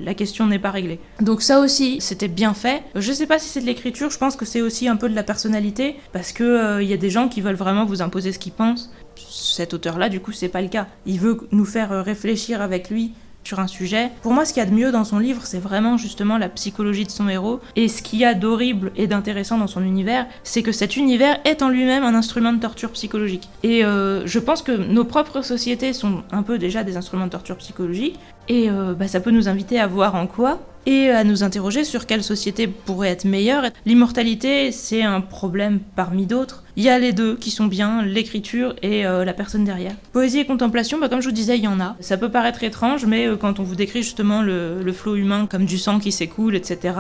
la question n'est pas réglée. Donc ça aussi, c'était bien fait. Je sais pas si c'est de l'écriture, je pense que c'est aussi un peu de la personnalité, parce que y a des gens qui veulent vraiment vous imposer ce qu'ils pensent. Cet auteur-là, du coup, c'est pas le cas. Il veut nous faire réfléchir avec lui sur un sujet. Pour moi, ce qu'il y a de mieux dans son livre, c'est vraiment justement la psychologie de son héros. Et ce qu'il y a d'horrible et d'intéressant dans son univers, c'est que cet univers est en lui-même un instrument de torture psychologique. Et je pense que nos propres sociétés sont un peu déjà des instruments de torture psychologique. Et ça peut nous inviter à voir en quoi, et à nous interroger sur quelle société pourrait être meilleure. L'immortalité, c'est un problème parmi d'autres. Il y a les deux qui sont bien, l'écriture et la personne derrière. Poésie et contemplation, comme je vous disais, il y en a. Ça peut paraître étrange, mais quand on vous décrit justement le flot humain comme du sang qui s'écoule, etc.,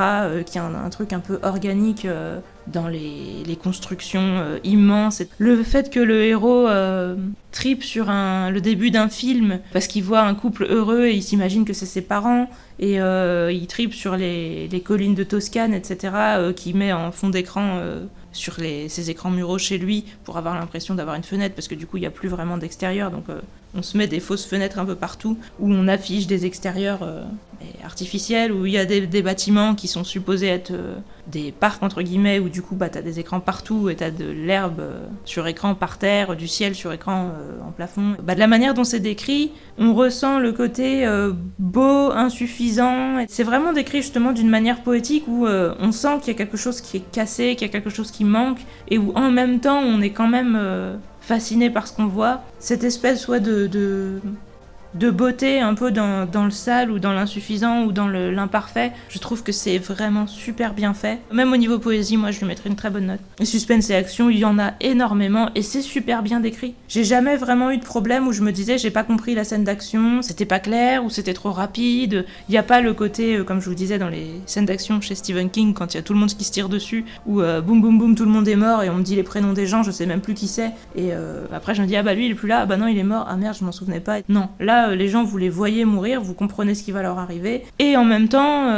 qui a un truc un peu organique dans les constructions immenses. Le fait que le héros tripe sur le début d'un film parce qu'il voit un couple heureux et il s'imagine que c'est ses parents, et il tripe sur les collines de Toscane, etc., qui met en fond d'écran sur ses écrans muraux chez lui pour avoir l'impression d'avoir une fenêtre, parce que du coup il n'y a plus vraiment d'extérieur, donc on se met des fausses fenêtres un peu partout, où on affiche des extérieurs artificiels, où il y a des bâtiments qui sont supposés être des parcs entre guillemets, où du coup t'as des écrans partout et t'as de l'herbe sur écran par terre, du ciel sur écran en plafond. De la manière dont c'est décrit, on ressent le côté beau, insuffisant. C'est vraiment décrit justement d'une manière poétique où on sent qu'il y a quelque chose qui est cassé, qu'il y a quelque chose qui manque, et où en même temps on est quand même fasciné par ce qu'on voit. Cette espèce de beauté un peu dans le sale ou dans l'insuffisant ou dans l'imparfait, je trouve que c'est vraiment super bien fait. Même au niveau poésie, moi je lui mettrais une très bonne note. Et suspense et action, il y en a énormément et c'est super bien décrit. J'ai jamais vraiment eu de problème où je me disais j'ai pas compris la scène d'action, c'était pas clair ou c'était trop rapide. Il y a pas le côté, comme je vous disais dans les scènes d'action chez Stephen King, quand il y a tout le monde qui se tire dessus, où boum boum boum tout le monde est mort et on me dit les prénoms des gens, je sais même plus qui c'est. Et après je me dis ah bah lui il est plus là, ah bah non il est mort, ah merde je m'en souvenais pas. Non, là les gens vous les voyez mourir, vous comprenez ce qui va leur arriver, et en même temps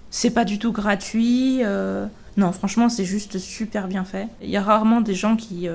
c'est pas du tout gratuit, non franchement c'est juste super bien fait. Il y a rarement des gens qui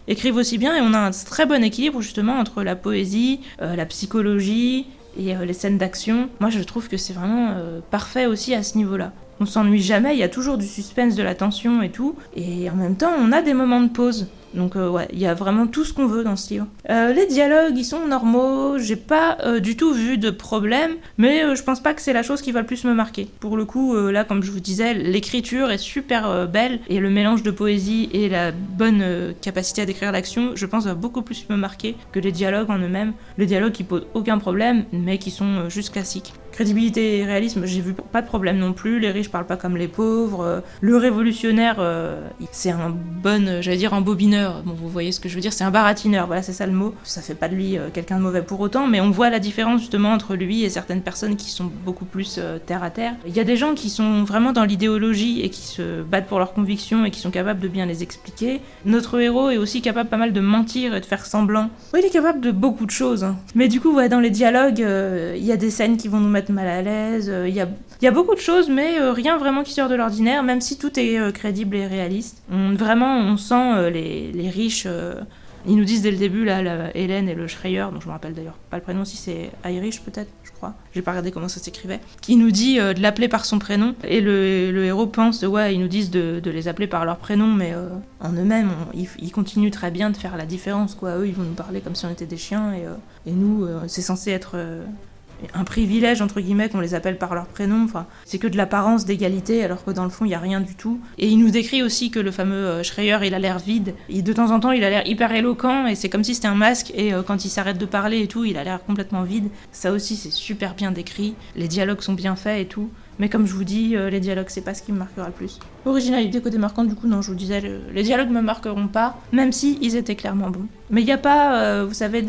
écrivent aussi bien, et on a un très bon équilibre justement entre la poésie, la psychologie et les scènes d'action. Moi je trouve que c'est vraiment parfait aussi à ce niveau-là. On s'ennuie jamais, il y a toujours du suspense, de la tension et tout, et en même temps on a des moments de pause. Donc ouais, il y a vraiment tout ce qu'on veut dans ce livre. Les dialogues, ils sont normaux, j'ai pas du tout vu de problème, mais je pense pas que c'est la chose qui va le plus me marquer. Pour le coup, là, comme je vous disais, l'écriture est super belle, et le mélange de poésie et la bonne capacité à décrire l'action, je pense, va beaucoup plus me marquer que les dialogues en eux-mêmes. Les dialogues qui posent aucun problème, mais qui sont juste classiques. Crédibilité et réalisme, j'ai vu pas de problème non plus, les riches parlent pas comme les pauvres, le révolutionnaire, c'est un bobineur. Bon, vous voyez ce que je veux dire, c'est un baratineur, voilà, c'est ça le mot. Ça fait pas de lui quelqu'un de mauvais pour autant, mais on voit la différence justement entre lui et certaines personnes qui sont beaucoup plus terre à terre. Il y a des gens qui sont vraiment dans l'idéologie et qui se battent pour leurs convictions et qui sont capables de bien les expliquer. Notre héros est aussi capable pas mal de mentir et de faire semblant. Oui, il est capable de beaucoup de choses, hein. Mais du coup, ouais, dans les dialogues, il y a des scènes qui vont nous mettre mal à l'aise, il y a beaucoup de choses, mais rien vraiment qui sort de l'ordinaire, même si tout est crédible et réaliste. On sent les riches, ils nous disent dès le début, là, la Hélène et le Schreier, dont je me rappelle d'ailleurs pas le prénom, si c'est Irish peut-être, je crois, j'ai pas regardé comment ça s'écrivait, qui nous dit de l'appeler par son prénom, et le héros pense, ouais, ils nous disent de les appeler par leur prénom, mais en eux-mêmes, ils continuent très bien de faire la différence, quoi. Eux, ils vont nous parler comme si on était des chiens, et nous, c'est censé être un privilège entre guillemets qu'on les appelle par leur prénom, enfin c'est que de l'apparence d'égalité alors que dans le fond il y a rien du tout. Et il nous décrit aussi que le fameux Schreier il a l'air vide, et de temps en temps il a l'air hyper éloquent et c'est comme si c'était un masque, et quand il s'arrête de parler et tout il a l'air complètement vide. Ça aussi c'est super bien décrit, les dialogues sont bien faits et tout. Mais comme je vous dis, les dialogues, c'est pas ce qui me marquera le plus. Originalité côté marquant, du coup, non, je vous disais, les dialogues me marqueront pas, même si ils étaient clairement bons. Mais il n'y a pas, vous savez,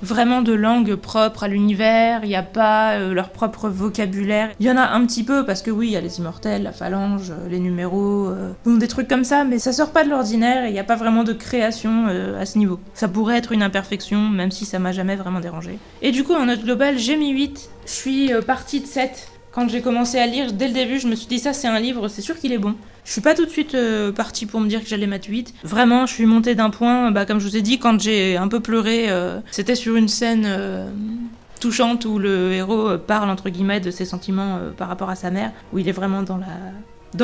vraiment de langue propre à l'univers, il n'y a pas leur propre vocabulaire. Il y en a un petit peu, parce que oui, il y a les immortels, la phalange, les numéros, bon, des trucs comme ça, mais ça sort pas de l'ordinaire et il n'y a pas vraiment de création à ce niveau. Ça pourrait être une imperfection, même si ça m'a jamais vraiment dérangé. Et du coup, en note globale, j'ai mis 8, je suis partie de 7. Quand j'ai commencé à lire, dès le début, je me suis dit ça c'est un livre, c'est sûr qu'il est bon. Je suis pas tout de suite partie pour me dire que j'allais mettre 8. Vraiment, je suis montée d'un point, comme je vous ai dit, quand j'ai un peu pleuré, c'était sur une scène touchante où le héros parle entre guillemets de ses sentiments par rapport à sa mère, où il est vraiment dans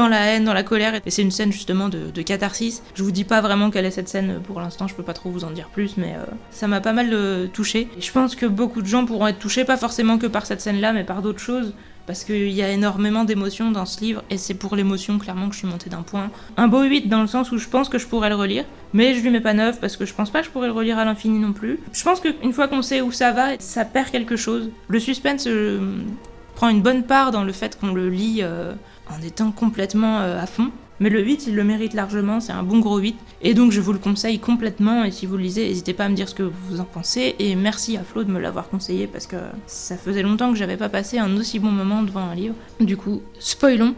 la haine, dans la colère, et c'est une scène justement de catharsis. Je vous dis pas vraiment quelle est cette scène pour l'instant, je peux pas trop vous en dire plus, mais ça m'a pas mal touchée. Et je pense que beaucoup de gens pourront être touchés, pas forcément que par cette scène-là, mais par d'autres choses, parce qu'il y a énormément d'émotions dans ce livre, et c'est pour l'émotion clairement que je suis montée d'un point. Un beau 8 dans le sens où je pense que je pourrais le relire, mais je lui mets pas 9 parce que je pense pas que je pourrais le relire à l'infini non plus. Je pense qu'une fois qu'on sait où ça va, ça perd quelque chose. Le suspense prend une bonne part dans le fait qu'on le lit en étant complètement à fond. Mais le 8, il le mérite largement, c'est un bon gros 8. Et donc je vous le conseille complètement, et si vous le lisez, n'hésitez pas à me dire ce que vous en pensez. Et merci à Flo de me l'avoir conseillé, parce que ça faisait longtemps que j'avais pas passé un aussi bon moment devant un livre. Du coup, spoilons.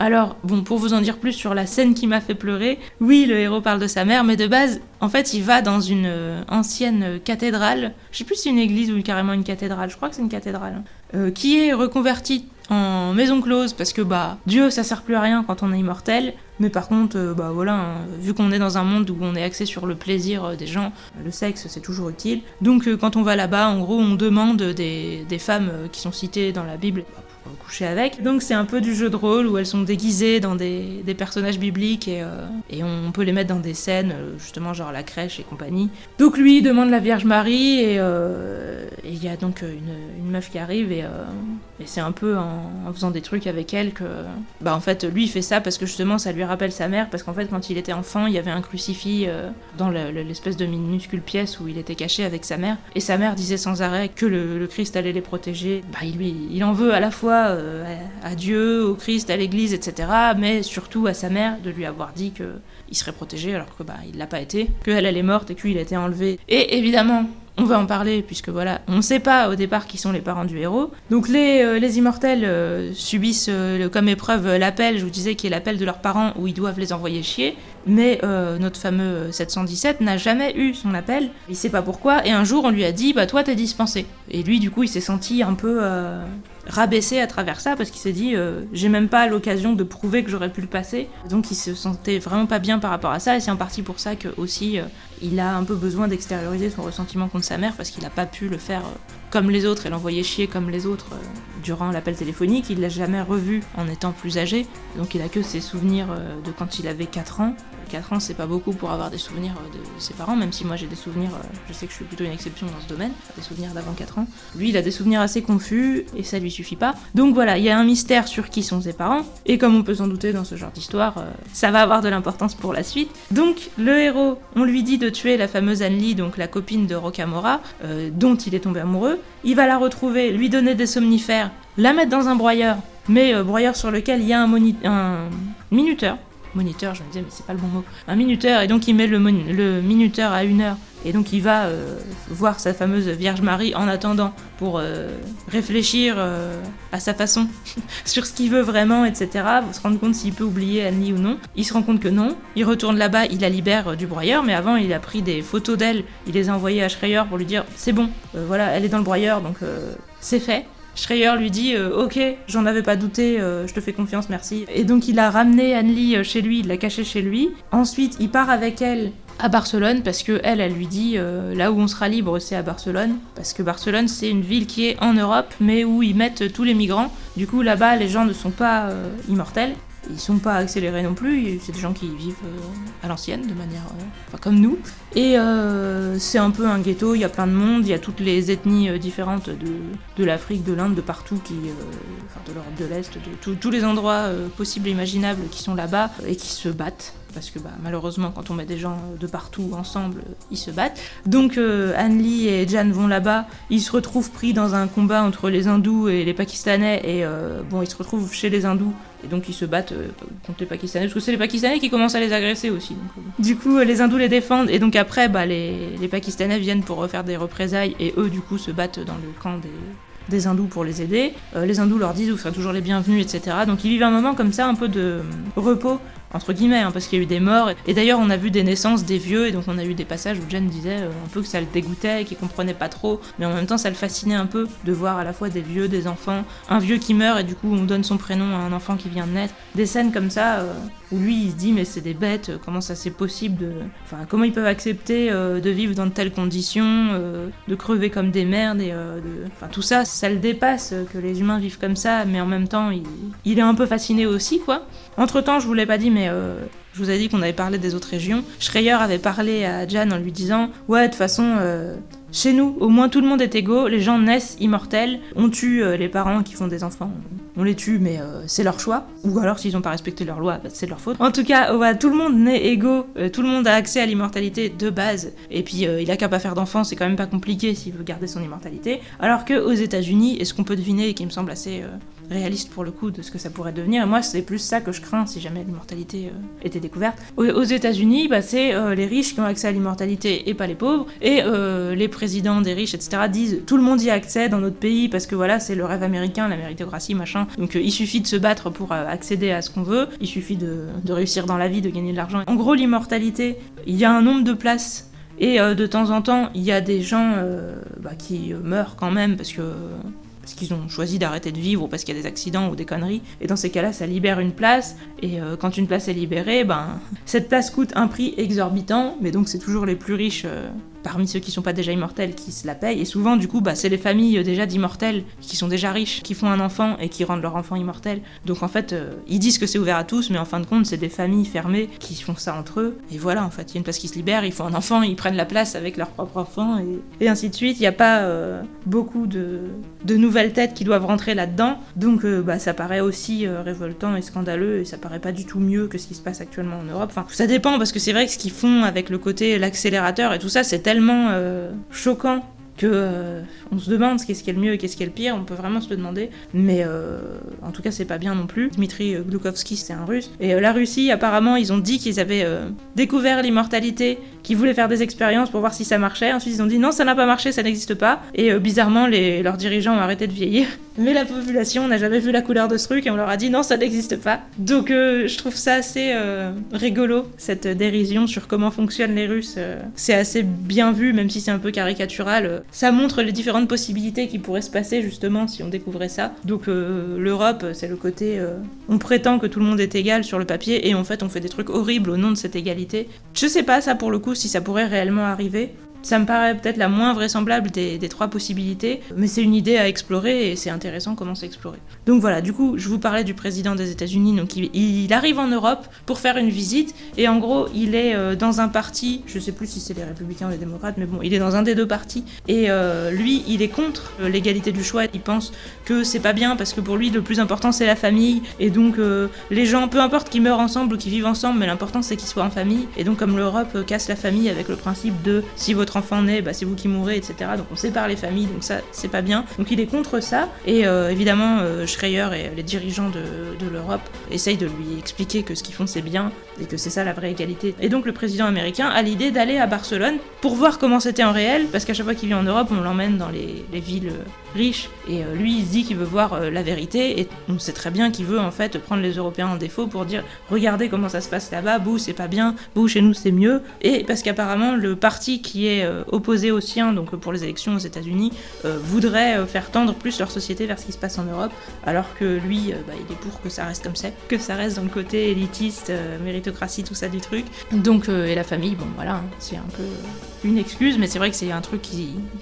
Alors, bon, pour vous en dire plus sur la scène qui m'a fait pleurer, oui, le héros parle de sa mère, mais de base, en fait, il va dans une ancienne cathédrale, je sais plus si c'est une église ou carrément une cathédrale, je crois que c'est une cathédrale, qui est reconvertie en maison close, parce que, Dieu, ça sert plus à rien quand on est immortel, mais par contre, vu qu'on est dans un monde où on est axé sur le plaisir des gens, le sexe, c'est toujours utile. Donc, quand on va là-bas, en gros, on demande des femmes qui sont citées dans la Bible pour coucher avec. Donc, c'est un peu du jeu de rôle où elles sont déguisées dans des personnages bibliques et on peut les mettre dans des scènes, justement, genre la crèche et compagnie. Donc, lui, il demande la Vierge Marie et il y a donc une meuf qui arrive et c'est un peu en faisant des trucs avec elle que... en fait, lui, il fait ça parce que justement, ça lui rappelle sa mère, parce qu'en fait, quand il était enfant, il y avait un crucifix dans l'espèce de minuscule pièce où il était caché avec sa mère, et sa mère disait sans arrêt que le Christ allait les protéger. Il en veut à la fois à Dieu, au Christ, à l'Église, etc., mais surtout à sa mère, de lui avoir dit qu'il serait protégé, alors que il l'a pas été, qu'elle est morte et qu'il a été enlevé. Et évidemment, on va en parler, puisque voilà, on ne sait pas au départ qui sont les parents du héros. Donc les immortels subissent comme épreuve l'appel, je vous disais, qui est l'appel de leurs parents, où ils doivent les envoyer chier. Mais notre fameux 717 n'a jamais eu son appel, il sait pas pourquoi, et un jour on lui a dit, toi t'es dispensé. Et lui, du coup, il s'est senti un peu rabaissé à travers ça, parce qu'il s'est dit, j'ai même pas l'occasion de prouver que j'aurais pu le passer. Donc il se sentait vraiment pas bien par rapport à ça, et c'est en partie pour ça que aussi il a un peu besoin d'extérioriser son ressentiment contre sa mère, parce qu'il a pas pu le faire comme les autres et l'envoyer chier comme les autres durant l'appel téléphonique. Il l'a jamais revu en étant plus âgé, donc il a que ses souvenirs de quand il avait 4 ans. 4 ans, c'est pas beaucoup pour avoir des souvenirs de ses parents, même si moi j'ai des souvenirs, je sais que je suis plutôt une exception dans ce domaine, des souvenirs d'avant 4 ans. Lui, il a des souvenirs assez confus, et ça lui suffit pas. Donc voilà, il y a un mystère sur qui sont ses parents, et comme on peut s'en douter dans ce genre d'histoire, ça va avoir de l'importance pour la suite. Donc, le héros, on lui dit de tuer la fameuse Anne-Lee, donc la copine de Rocamora, dont il est tombé amoureux. Il va la retrouver, lui donner des somnifères, la mettre dans un broyeur, mais broyeur sur lequel il y a un minuteur. Moniteur, je me disais, mais c'est pas le bon mot. Un minuteur, et donc il met le minuteur à 1 heure. Et donc il va voir sa fameuse Vierge Marie en attendant pour réfléchir à sa façon sur ce qu'il veut vraiment, etc. Pour se rendre compte s'il peut oublier Annie ou non. Il se rend compte que non. Il retourne là-bas, il la libère du broyeur, mais avant il a pris des photos d'elle, il les a envoyées à Schreier pour lui dire c'est bon, voilà, elle est dans le broyeur, donc c'est fait. Schreier lui dit ok, j'en avais pas douté, je te fais confiance, merci. Et donc il a ramené Anne-Lee chez lui, il l'a cachée chez lui. Ensuite, il part avec elle à Barcelone parce que elle lui dit là où on sera libre, c'est à Barcelone, parce que Barcelone c'est une ville qui est en Europe, mais où ils mettent tous les migrants. Du coup là-bas, les gens ne sont pas immortels. Ils sont pas accélérés non plus, c'est des gens qui vivent à l'ancienne, de manière... comme nous. Et c'est un peu un ghetto, il y a plein de monde, il y a toutes les ethnies différentes de l'Afrique, de l'Inde, de partout, de l'Europe de l'Est, de tous les endroits possibles et imaginables qui sont là-bas et qui se battent. Parce que malheureusement, quand on met des gens de partout ensemble, ils se battent. Donc Anne-Lee et Jan vont là-bas, ils se retrouvent pris dans un combat entre les hindous et les pakistanais, et ils se retrouvent chez les hindous, et donc ils se battent contre les pakistanais, parce que c'est les pakistanais qui commencent à les agresser aussi. Donc, du coup, les hindous les défendent, et donc après, les pakistanais viennent pour faire des représailles, et eux, du coup, se battent dans le camp des hindous pour les aider. Les hindous leur disent vous serez toujours les bienvenus, etc. Donc ils vivent un moment comme ça, un peu de repos, entre guillemets, parce qu'il y a eu des morts. Et d'ailleurs, on a vu des naissances des vieux, et donc on a eu des passages où Jen disait un peu que ça le dégoûtait, qu'il comprenait pas trop, mais en même temps, ça le fascinait un peu de voir à la fois des vieux, des enfants, un vieux qui meurt, et du coup, on donne son prénom à un enfant qui vient de naître. Des scènes comme ça, où lui, il se dit, mais c'est des bêtes, comment ça c'est possible comment ils peuvent accepter de vivre dans de telles conditions, de crever comme des merdes, et tout ça, ça le dépasse, que les humains vivent comme ça, mais en même temps, il est un peu fasciné aussi, quoi. Entre-temps, je vous l'ai pas dit, mais je vous ai dit qu'on avait parlé des autres régions. Schreier avait parlé à Jan en lui disant « Ouais, de toute façon, chez nous, au moins tout le monde est égaux, les gens naissent immortels, on tue les parents qui font des enfants, on les tue, mais c'est leur choix. Ou alors, s'ils n'ont pas respecté leur loi, c'est de leur faute. En tout cas, tout le monde naît égaux, tout le monde a accès à l'immortalité de base, et puis il a qu'à pas faire d'enfants, c'est quand même pas compliqué s'il veut garder son immortalité. Alors qu'aux États-Unis, et ce qu'on peut deviner, et qui me semble assez réaliste pour le coup de ce que ça pourrait devenir. Et moi, c'est plus ça que je crains si jamais l'immortalité était découverte. Aux États-Unis, c'est les riches qui ont accès à l'immortalité et pas les pauvres. Et les présidents des riches, etc., disent tout le monde y a accès dans notre pays parce que voilà, c'est le rêve américain, la méritocratie, machin. Donc il suffit de se battre pour accéder à ce qu'on veut. Il suffit de réussir dans la vie, de gagner de l'argent. En gros, l'immortalité, il y a un nombre de places. Et de temps en temps, il y a des gens qui meurent quand même parce qu'ils ont choisi d'arrêter de vivre ou parce qu'il y a des accidents ou des conneries. Et dans ces cas-là, ça libère une place. Et quand une place est libérée, cette place coûte un prix exorbitant. Mais donc c'est toujours les plus riches parmi ceux qui sont pas déjà immortels qui se la payent. Et souvent, du coup, c'est les familles déjà d'immortels qui sont déjà riches, qui font un enfant et qui rendent leur enfant immortel. Donc en fait, ils disent que c'est ouvert à tous, mais en fin de compte, c'est des familles fermées qui font ça entre eux. Et voilà, en fait, il y a une place qui se libère, ils font un enfant, ils prennent la place avec leur propre enfant, et ainsi de suite. Il n'y a pas beaucoup de nouvelles têtes qui doivent rentrer là-dedans. Donc ça paraît aussi révoltant et scandaleux, et ça paraît pas du tout mieux que ce qui se passe actuellement en Europe. Enfin, ça dépend, parce que c'est vrai que ce qu'ils font avec le côté l'accélérateur et tout ça, c'est tellement choquant que on se demande qu'est-ce qui est le mieux et qu'est-ce qui est le pire, on peut vraiment se le demander, mais en tout cas c'est pas bien non plus. Dmitri Gloukovski, c'est un russe, et la Russie, apparemment, ils ont dit qu'ils avaient découvert l'immortalité, qu'ils voulaient faire des expériences pour voir si ça marchait. Ensuite ils ont dit non, ça n'a pas marché, ça n'existe pas, et bizarrement leurs dirigeants ont arrêté de vieillir, mais la population n'a jamais vu la couleur de ce truc et on leur a dit non, ça n'existe pas. Donc je trouve ça assez rigolo, cette dérision sur comment fonctionnent les Russes. C'est assez bien vu, même si c'est un peu caricatural. Ça montre les différentes possibilités qui pourraient se passer justement si on découvrait ça. Donc l'Europe, c'est le côté on prétend que tout le monde est égal sur le papier et en fait on fait des trucs horribles au nom de cette égalité. Je sais pas ça pour le coup si ça pourrait réellement arriver. Ça me paraît peut-être la moins vraisemblable des trois possibilités, mais c'est une idée à explorer et c'est intéressant comment c'est exploré. Donc voilà, du coup, je vous parlais du président des États-Unis, donc il arrive en Europe pour faire une visite, et en gros, il est dans un parti, je sais plus si c'est les Républicains ou les Démocrates, mais bon, il est dans un des deux partis, et lui, il est contre l'égalité du choix, il pense que c'est pas bien, parce que pour lui, le plus important, c'est la famille, et donc les gens, peu importe qu'ils meurent ensemble ou qu'ils vivent ensemble, mais l'important, c'est qu'ils soient en famille, et donc comme l'Europe casse la famille avec le principe de si votre enfant naît, c'est vous qui mourrez, etc. Donc on sépare les familles, donc ça, c'est pas bien. Donc il est contre ça, et évidemment, Schreier et les dirigeants de l'Europe essayent de lui expliquer que ce qu'ils font, c'est bien, et que c'est ça la vraie égalité. Et donc le président américain a l'idée d'aller à Barcelone pour voir comment c'était en réel, parce qu'à chaque fois qu'il vient en Europe, on l'emmène dans les villes riches, et lui, il se dit qu'il veut voir la vérité, et on sait très bien qu'il veut en fait prendre les Européens en défaut pour dire regardez comment ça se passe là-bas, bouh, c'est pas bien, bouh, chez nous c'est mieux, et parce qu'apparemment le parti qui est opposé au sien, donc pour les élections aux États-Unis, voudrait faire tendre plus leur société vers ce qui se passe en Europe, alors que lui, il est pour que ça reste comme ça, que ça reste dans le côté élitiste, méritocratie, tout ça du truc. Donc, et la famille, bon voilà, hein, c'est un peu une excuse, mais c'est vrai que c'est un truc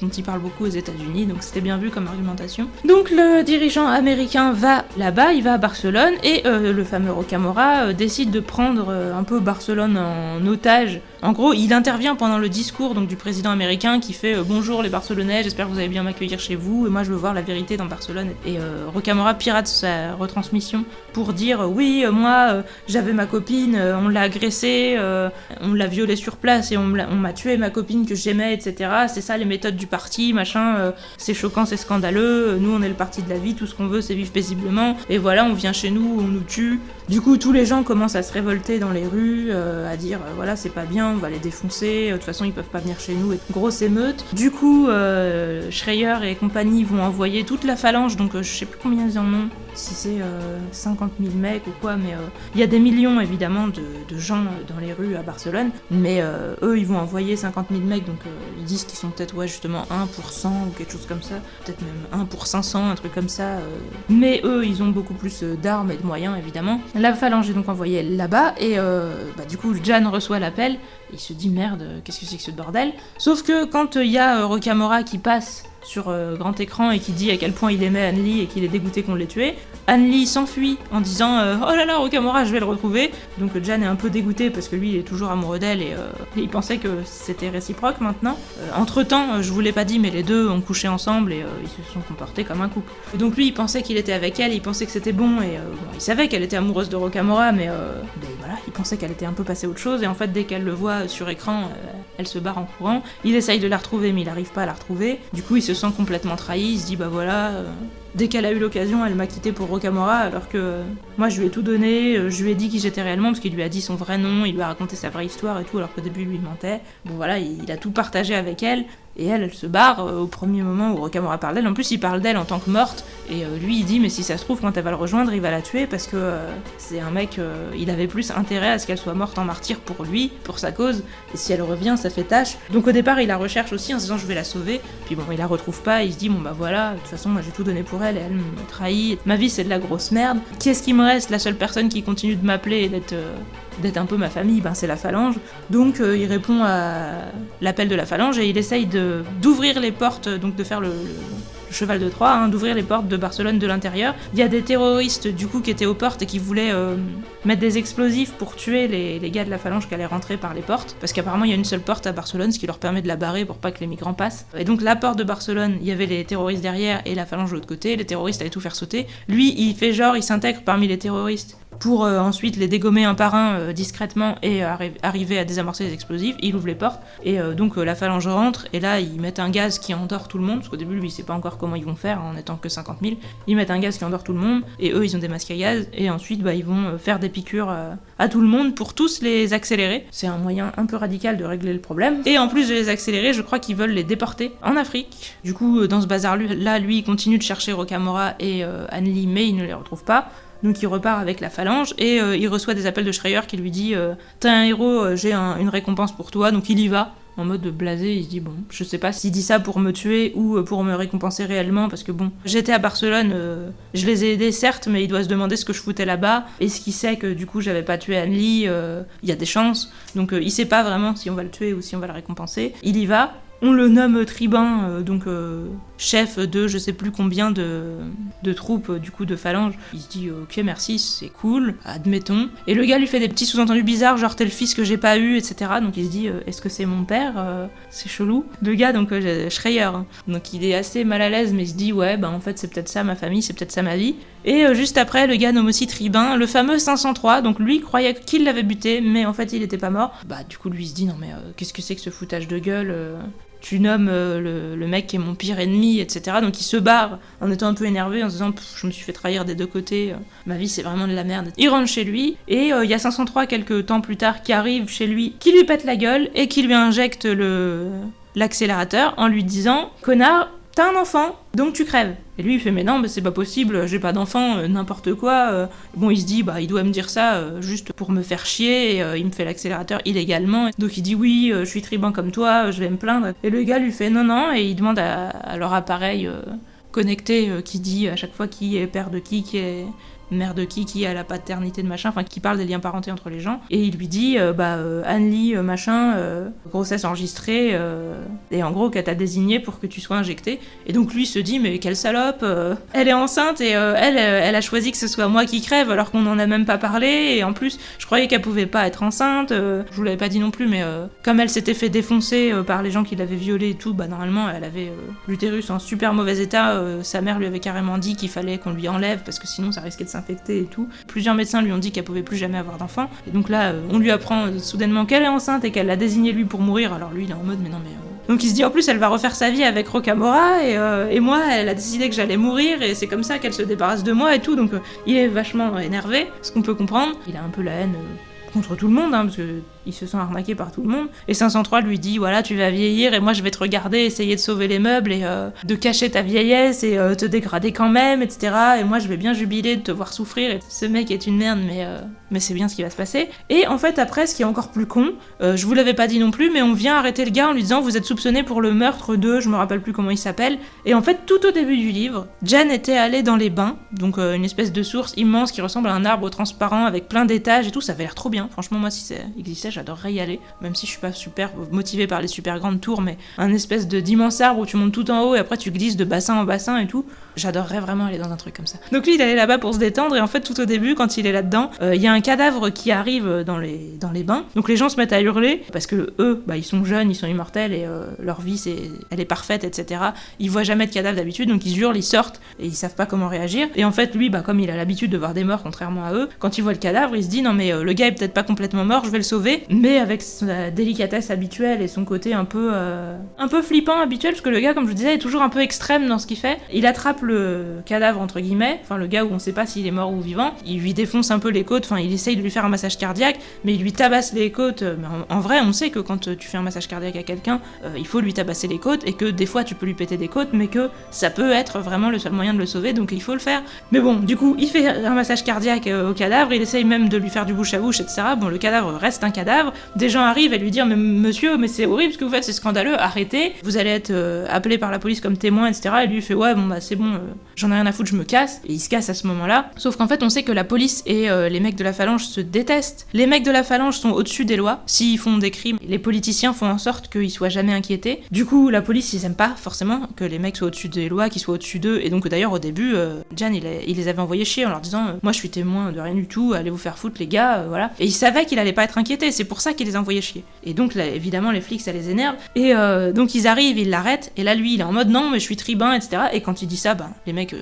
dont ils parlent beaucoup aux États-Unis, donc c'était bien vu comme argumentation. Donc le dirigeant américain va là-bas, il va à Barcelone, et le fameux Rocamora décide de prendre un peu Barcelone en otage. En gros, il intervient pendant le discours donc, du président américain qui fait bonjour les Barcelonais, j'espère que vous allez bien m'accueillir chez vous, et moi je veux voir la vérité dans Barcelone. Et Rocamora pirate sa retransmission pour dire oui, moi j'avais ma copine, on l'a agressée, on l'a violée sur place et on m'a tué ma copine que j'aimais, etc. C'est ça les méthodes du parti, machin, c'est choquant, c'est scandaleux, nous on est le parti de la vie, tout ce qu'on veut c'est vivre paisiblement, et voilà, on vient chez nous, on nous tue. Du coup, tous les gens commencent à se révolter dans les rues, à dire voilà, c'est pas bien, on va les défoncer, de toute façon ils peuvent pas venir chez nous, et grosse émeute. Du coup, Schreier et compagnie vont envoyer toute la phalange, donc je sais plus combien ils en ont, si c'est 50 000 mecs ou quoi, mais il y a des millions évidemment de gens dans les rues à Barcelone, mais eux ils vont envoyer 50 000 mecs, donc ils disent qu'ils sont peut-être justement 1% ou quelque chose comme ça, peut-être même 1 pour 500, un truc comme ça, mais eux ils ont beaucoup plus d'armes et de moyens évidemment. La phalange est donc envoyée là-bas, et du coup Jan reçoit l'appel, il se dit merde, qu'est-ce que c'est que ce bordel. Sauf que quand il y a Rocamora qui passe sur grand écran et qui dit à quel point il aimait Anne-Lee et qu'il est dégoûté qu'on l'ait tué, Anne-Lee s'enfuit en disant oh là là, Rocamora, je vais le retrouver. Donc Jan est un peu dégoûté parce que lui il est toujours amoureux d'elle, et il pensait que c'était réciproque maintenant. Entre temps, je vous l'ai pas dit, mais les deux ont couché ensemble et ils se sont comportés comme un couple. Et donc lui il pensait qu'il était avec elle, il pensait que c'était bon, et il savait qu'elle était amoureuse de Rocamora, mais voilà, il pensait qu'elle était un peu passée à autre chose, et en fait dès qu'elle le voit sur écran, elle se barre en courant. Il essaye de la retrouver mais il arrive pas à la retrouver. Du coup il se sent complètement trahi, il se dit bah voilà, dès qu'elle a eu l'occasion, elle m'a quitté pour Rocamora, alors que moi je lui ai tout donné, je lui ai dit qui j'étais réellement, parce qu'il lui a dit son vrai nom, il lui a raconté sa vraie histoire et tout, alors qu'au début lui il mentait. Bon voilà, il a tout partagé avec elle, et elle se barre au premier moment où Rocamora parle d'elle. En plus il parle d'elle en tant que morte, et lui il dit mais si ça se trouve quand elle va le rejoindre il va la tuer, parce que c'est un mec, il avait plus intérêt à ce qu'elle soit morte en martyr pour lui, pour sa cause, et si elle revient ça fait tâche. Donc au départ il la recherche aussi en se disant je vais la sauver, puis bon il la retrouve pas, il se dit bon bah voilà, de toute façon moi j'ai tout donné pour elle et elle me trahit, ma vie c'est de la grosse merde, qu'est-ce qui me reste? La seule personne qui continue de m'appeler et d'être un peu ma famille, ben c'est la Phalange. Donc il répond à l'appel de la Phalange et il essaye d'ouvrir les portes, donc de faire le cheval de Troie, hein, d'ouvrir les portes de Barcelone de l'intérieur. Il y a des terroristes du coup qui étaient aux portes et qui voulaient mettre des explosifs pour tuer les gars de la Phalange qui allaient rentrer par les portes, parce qu'apparemment il y a une seule porte à Barcelone, ce qui leur permet de la barrer pour pas que les migrants passent. Et donc la porte de Barcelone, il y avait les terroristes derrière et la Phalange de l'autre côté, les terroristes allaient tout faire sauter. Lui il fait genre, il s'intègre parmi les terroristes pour ensuite les dégommer un par un discrètement et arriver à désamorcer les explosifs. Il ouvre les portes et donc la Phalange rentre, et là ils mettent un gaz qui endort tout le monde, parce qu'au début lui il sait pas encore comment ils vont faire en étant que 50 000. Ils mettent un gaz qui endort tout le monde et eux ils ont des masques à gaz, et ensuite ils vont faire des piqûres à tout le monde pour tous les accélérer. C'est un moyen un peu radical de régler le problème, et en plus de les accélérer je crois qu'ils veulent les déporter en Afrique. Du coup dans ce bazar là lui il continue de chercher Rocamora et Anneli, mais il ne les retrouve pas. Donc il repart avec la Phalange et il reçoit des appels de Schreier qui lui dit t'es un héros, j'ai une récompense pour toi. Donc il y va en mode blasé, il se dit bon, je sais pas s'il dit ça pour me tuer ou pour me récompenser réellement, parce que bon, j'étais à Barcelone, je les ai aidés certes, mais il doit se demander ce que je foutais là-bas, et ce qu'il sait que du coup j'avais pas tué Anneli, il y a des chances, donc il sait pas vraiment si on va le tuer ou si on va le récompenser. Il y va. On le nomme tribun, donc chef de je sais plus combien de troupes du coup de Phalange. Il se dit ok merci, c'est cool, admettons. Et le gars lui fait des petits sous-entendus bizarres, genre t'es le fils que j'ai pas eu, etc. Donc il se dit est-ce que c'est mon père? C'est chelou. Le gars donc Schreier, hein. Donc il est assez mal à l'aise, mais il se dit ouais bah en fait c'est peut-être ça ma famille, c'est peut-être ça ma vie. Et juste après le gars nomme aussi tribun, le fameux 503. Donc lui croyait qu'il l'avait buté, mais en fait il était pas mort. Bah du coup lui il se dit non mais qu'est-ce que c'est que ce foutage de gueule, tu nommes le mec qui est mon pire ennemi, etc. Donc il se barre en étant un peu énervé, en se disant je me suis fait trahir des deux côtés, ma vie c'est vraiment de la merde. Il rentre chez lui, et il y a 503 quelques temps plus tard qui arrive chez lui, qui lui pète la gueule et qui lui injecte l'accélérateur en lui disant connard, t'as un enfant, donc tu crèves. Et lui il fait mais non, mais c'est pas possible, j'ai pas d'enfant, n'importe quoi. Bon il se dit bah il doit me dire ça juste pour me faire chier, et il me fait l'accélérateur illégalement. Donc il dit oui, je suis tribun comme toi, je vais me plaindre. Et le gars lui fait non, et il demande à leur appareil connecté qui dit à chaque fois qui est père de qui est mère de qui a la paternité de machin, enfin qui parle des liens parentés entre les gens, et il lui dit Anneli machin, grossesse enregistrée, et en gros qu'elle t'a désigné pour que tu sois injecté. Et donc lui se dit mais quelle salope, elle est enceinte et elle a choisi que ce soit moi qui crève alors qu'on en a même pas parlé, et en plus je croyais qu'elle pouvait pas être enceinte, je vous l'avais pas dit non plus, mais comme elle s'était fait défoncer par les gens qui l'avaient violée et tout, bah normalement elle avait l'utérus en super mauvais état, sa mère lui avait carrément dit qu'il fallait qu'on lui enlève parce que sinon ça risquait de s'infecter et tout. Plusieurs médecins lui ont dit qu'elle pouvait plus jamais avoir d'enfant, et donc là on lui apprend soudainement qu'elle est enceinte et qu'elle l'a désigné lui pour mourir. Alors lui il est en mode mais non mais donc il se dit en plus elle va refaire sa vie avec Rocamora, et moi elle a décidé que j'allais mourir et c'est comme ça qu'elle se débarrasse de moi et tout. Donc il est vachement énervé, ce qu'on peut comprendre. Il a un peu la haine contre tout le monde, hein, parce que il se sent arnaqué par tout le monde. Et 503 lui dit voilà, tu vas vieillir et moi je vais te regarder essayer de sauver les meubles et de cacher ta vieillesse et te dégrader quand même, etc. Et moi je vais bien jubiler de te voir souffrir. Et ce mec est une merde, mais c'est bien ce qui va se passer. Et en fait après, ce qui est encore plus con, je vous l'avais pas dit non plus, mais on vient arrêter le gars en lui disant vous êtes soupçonné pour le meurtre de, je me rappelle plus comment il s'appelle. Et en fait tout au début du livre, Jen était allée dans les bains, donc une espèce de source immense qui ressemble à un arbre transparent avec plein d'étages et tout. Ça avait l'air trop bien. Franchement moi si ça existait j'adorerais y aller, même si je suis pas super motivée par les super grandes tours, mais un espèce d'immense arbre où tu montes tout en haut et après tu glisses de bassin en bassin et tout, j'adorerais vraiment aller dans un truc comme ça. Donc lui il allait là-bas pour se détendre, et en fait tout au début quand il est là-dedans, il y a un cadavre qui arrive dans les bains, donc les gens se mettent à hurler parce que eux ils sont jeunes, ils sont immortels et leur vie elle est parfaite, etc. Ils voient jamais de cadavre d'habitude, donc ils hurlent, ils sortent et ils savent pas comment réagir. Et en fait lui comme il a l'habitude de voir des morts contrairement à eux, quand il voit le cadavre il se dit non mais le gars est peut-être pas complètement mort, je vais le sauver. mais avec sa délicatesse habituelle et son côté un peu flippant habituel, parce que le gars, comme je vous disais, est toujours un peu extrême dans ce qu'il fait. Il attrape le cadavre, entre guillemets, enfin le gars où on sait pas s'il est mort ou vivant, il lui défonce un peu les côtes, enfin il essaye de lui faire un massage cardiaque, mais il lui tabasse les côtes. Mais en vrai, on sait que quand tu fais un massage cardiaque à quelqu'un, il faut lui tabasser les côtes, et que des fois tu peux lui péter des côtes, mais que ça peut être vraiment le seul moyen de le sauver, donc il faut le faire. Mais bon, du coup, il fait un massage cardiaque au cadavre, il essaye même de lui faire du bouche à bouche, etc. Bon, le cadavre reste un cadavre. Des gens arrivent à lui dire, mais monsieur, mais c'est horrible ce que vous faites, c'est scandaleux, arrêtez, vous allez être appelé par la police comme témoin, etc. Et lui il fait, ouais, bon bah c'est bon, j'en ai rien à foutre, je me casse. Et il se casse à ce moment-là. Sauf qu'en fait, on sait que la police et les mecs de la phalange se détestent. Les mecs de la phalange sont au-dessus des lois. S'ils font des crimes, les politiciens font en sorte qu'ils soient jamais inquiétés. Du coup, la police, ils aiment pas forcément que les mecs soient au-dessus des lois, qu'ils soient au-dessus d'eux. Et donc d'ailleurs, au début, Jan, il les avait envoyés chier en leur disant, moi je suis témoin de rien du tout, allez vous faire foutre les gars, voilà. Et il savait qu'il allait pas être inquiété, c'est pour ça qu'il les envoyait chier. Et donc là, évidemment, les flics, ça les énerve. Et donc ils arrivent, ils l'arrêtent, et là lui, il est en mode non, mais je suis tribun, etc. Et quand il dit ça, ben, les mecs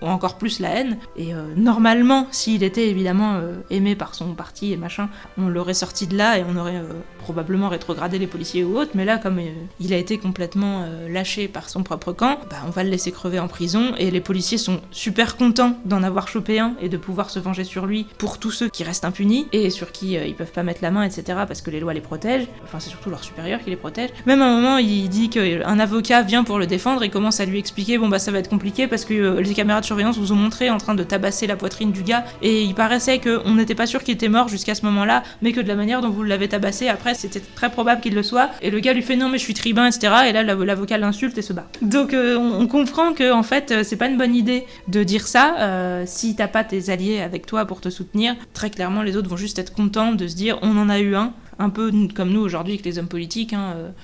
ont encore plus la haine. Et normalement, s'il était évidemment aimé par son parti et machin, on l'aurait sorti de là et on aurait probablement rétrogradé les policiers ou autres. Mais là, comme il a été complètement lâché par son propre camp, bah, on va le laisser crever en prison. Et les policiers sont super contents d'en avoir chopé un et de pouvoir se venger sur lui pour tous ceux qui restent impunis et sur qui ils peuvent pas mettre la main, etc. parce que les lois les protègent. Enfin, c'est surtout leurs supérieurs qui les protègent. Même à un moment, il dit qu'un avocat vient pour le défendre et commence à lui expliquer, bon bah ça va être compliqué parce que les caméras de surveillance vous ont montré en train de tabasser la poitrine du gars et il paraissait qu'on n'était pas sûr qu'il était mort jusqu'à ce moment-là, mais que de la manière dont vous l'avez tabassé, après c'était très probable qu'il le soit. Et le gars lui fait non mais je suis tribun, etc. Et là l'avocat l'insulte et se bat. Donc on comprend que en fait c'est pas une bonne idée de dire ça si t'as pas tes alliés avec toi pour te soutenir. Très clairement les autres vont juste être contents de se dire on en a eu un peu comme nous aujourd'hui avec les hommes politiques,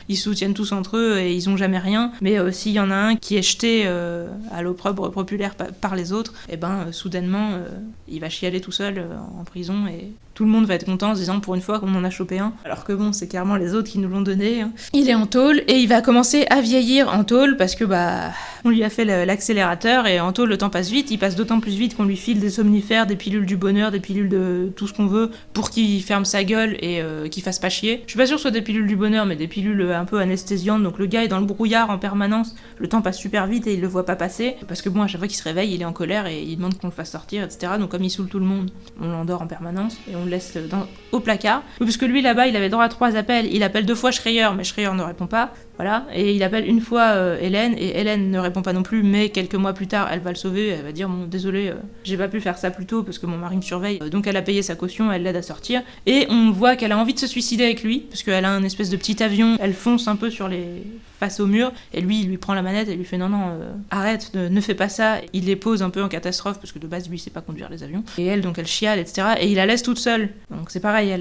ils se soutiennent tous entre eux et ils ont jamais rien, mais s'il y en a un qui est jeté à l'opprobre populaire par les autres, et ben soudainement il va chialer tout seul en prison et tout le monde va être content en se disant pour une fois qu'on en a chopé un, alors que bon c'est clairement les autres qui nous l'ont donné. Il est en tôle et il va commencer à vieillir en tôle parce que bah on lui a fait l'accélérateur et en tôle le temps passe vite, il passe d'autant plus vite qu'on lui file des somnifères, des pilules du bonheur, des pilules de tout ce qu'on veut pour qu'il ferme sa gueule et qu'il fasse pas chier. Je suis pas sûre que ce soit des pilules du bonheur mais des pilules un peu anesthésiantes, donc le gars est dans le brouillard en permanence, le temps passe super vite et il le voit pas passer parce que bon à chaque fois qu'il se réveille il est en colère et il demande qu'on le fasse sortir, etc. Donc comme il saoule tout le monde, on l'endort en permanence et on le laisse au placard. Parce que lui là-bas il avait droit à 3 appels, il appelle 2 fois Schreier mais Schreier ne répond pas, voilà, et il appelle une fois Hélène et Hélène ne répond pas non plus, mais quelques mois plus tard elle va le sauver, elle va dire bon désolé j'ai pas pu faire ça plus tôt parce que mon mari me surveille, donc elle a payé sa caution, elle l'aide à sortir et on voit qu'elle a envie de se suicider avec lui parce qu'elle a un espèce de petit avion, elle fonce un peu face au mur et lui il lui prend la manette et lui fait non arrête, ne fais pas ça, il les pose un peu en catastrophe parce que de base lui il sait pas conduire les avions et elle donc elle chiale, etc. et il la laisse toute seule, donc c'est pareil,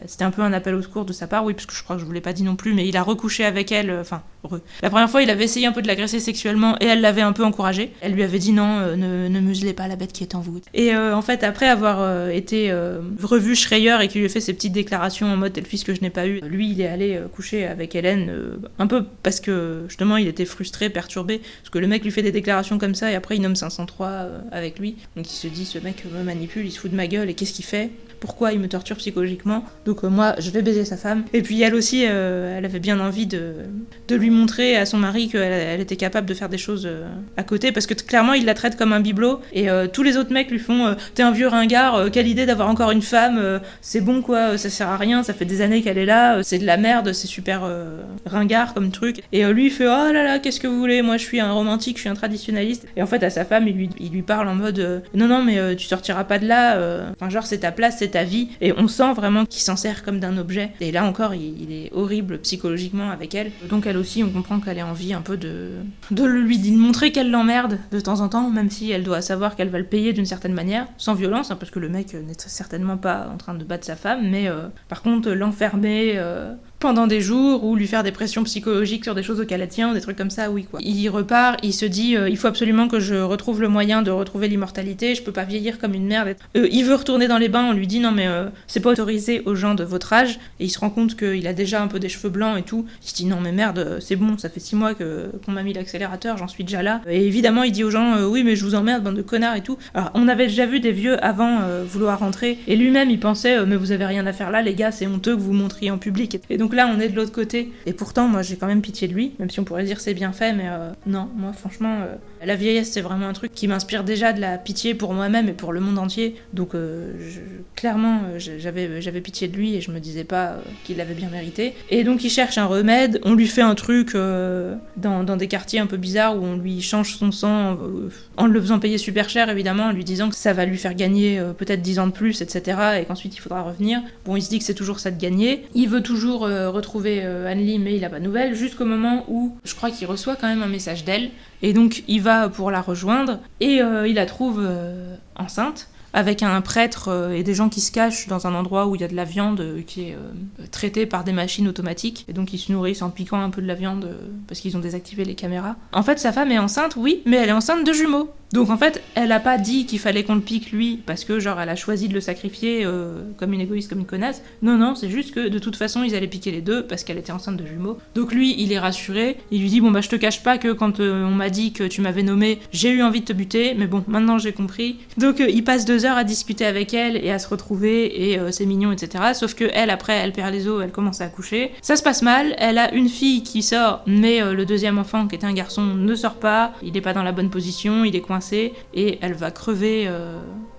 c'était un peu un appel au secours de sa part, oui parce que je crois que je vous l'ai pas dit non plus, mais il a recouché avec elle, la première fois il avait essayé un peu de l'agresser sexuellement et elle l'avait un peu encouragé, elle lui avait dit non ne muselez pas la bête qui est en vous, et en fait après avoir été revu Schreier et qu'il lui a fait ses petites déclarations en mode t'es le fils que je n'ai pas eu, lui il est allé coucher avec Hélène un peu parce que justement il était frustré, perturbé, parce que le mec lui fait des déclarations comme ça et après il nomme 503 avec lui, donc il se dit ce mec me manipule, il se fout de ma gueule et qu'est-ce qu'il fait, pourquoi il me torture psychologiquement, donc moi je vais baiser sa femme. Et puis elle aussi elle avait bien envie de lui montrer à son mari qu'elle était capable de faire des choses à côté, parce que clairement il la traite comme un bibelot et tous les autres mecs lui font t'es un vieux ringard, quelle idée d'avoir encore une femme, c'est bon quoi, ça sert à rien, ça fait des années qu'elle est là, c'est de la merde, c'est super ringard comme truc, et lui il fait oh là là qu'est-ce que vous voulez, moi je suis un romantique, je suis un traditionnaliste, et en fait à sa femme il lui parle en mode non mais tu sortiras pas de là, enfin genre c'est ta place, c'est ta vie, et on sent vraiment qu'il s'en sert comme d'un objet, et là encore il est horrible psychologiquement avec elle, donc elle aussi on comprend qu'elle a envie un peu de lui montrer qu'elle l'emmerde de temps en temps, même si elle doit savoir qu'elle va le payer d'une certaine manière, sans violence, parce que le mec n'est certainement pas en train de battre sa femme, mais par contre l'enfermer pendant des jours ou lui faire des pressions psychologiques sur des choses auxquelles elle tient ou des trucs comme ça, oui quoi. Il repart, il se dit il faut absolument que je retrouve le moyen de retrouver l'immortalité, je peux pas vieillir comme une merde. Il veut retourner dans les bains, on lui dit non mais c'est pas autorisé aux gens de votre âge, et il se rend compte qu'il a déjà un peu des cheveux blancs et tout. Il se dit non mais merde, c'est bon, ça fait 6 mois qu'on m'a mis l'accélérateur, j'en suis déjà là. Et évidemment il dit aux gens oui mais je vous emmerde bande de connards et tout. Alors on avait déjà vu des vieux avant vouloir rentrer, et lui-même il pensait mais vous avez rien à faire là les gars, c'est honteux que vous montriez en public. Et donc là on est de l'autre côté, et pourtant moi j'ai quand même pitié de lui, même si on pourrait dire c'est bien fait, mais non, moi franchement la vieillesse c'est vraiment un truc qui m'inspire déjà de la pitié pour moi-même et pour le monde entier. Donc clairement j'avais pitié de lui et je me disais pas qu'il l'avait bien mérité. Et donc il cherche un remède, on lui fait un truc dans des quartiers un peu bizarres où on lui change son sang en le faisant payer super cher évidemment, en lui disant que ça va lui faire gagner peut-être 10 ans de plus, etc. et qu'ensuite il faudra revenir. Bon, il se dit que c'est toujours ça de gagner. Il veut toujours retrouver Anneli, mais il a pas de nouvelles, jusqu'au moment où je crois qu'il reçoit quand même un message d'elle, et donc il va pour la rejoindre, et il la trouve enceinte, avec un prêtre et des gens qui se cachent dans un endroit où il y a de la viande qui est traitée par des machines automatiques, et donc ils se nourrissent en piquant un peu de la viande parce qu'ils ont désactivé les caméras. En fait, sa femme est enceinte, oui, mais elle est enceinte de jumeaux. Donc en fait, elle a pas dit qu'il fallait qu'on le pique lui, parce que genre elle a choisi de le sacrifier comme une égoïste, comme une connasse. Non, c'est juste que de toute façon ils allaient piquer les deux parce qu'elle était enceinte de jumeaux. Donc lui, il est rassuré, il lui dit bon bah je te cache pas que quand on m'a dit que tu m'avais nommé, j'ai eu envie de te buter, mais bon maintenant j'ai compris. Donc il passe 2 heures à discuter avec elle et à se retrouver, et c'est mignon, etc. Sauf que elle, après, elle perd les os, elle commence à accoucher. Ça se passe mal, elle a une fille qui sort, mais le deuxième enfant qui était un garçon ne sort pas, il est pas dans la bonne position, il est coincé, et elle va crever,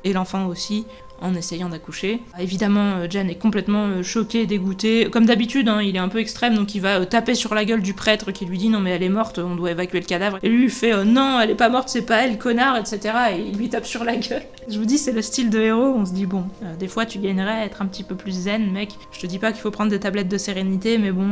et l'enfant aussi, en essayant d'accoucher. Évidemment, Jen est complètement choquée, dégoûtée. Comme d'habitude, hein, il est un peu extrême, donc il va taper sur la gueule du prêtre qui lui dit « Non mais elle est morte, on doit évacuer le cadavre ». Et lui, il fait « Non, elle est pas morte, c'est pas elle, connard », etc. Et il lui tape sur la gueule. Je vous dis, c'est le style de héros, on se dit « Bon, des fois tu gagnerais à être un petit peu plus zen, mec. Je te dis pas qu'il faut prendre des tablettes de sérénité, mais bon,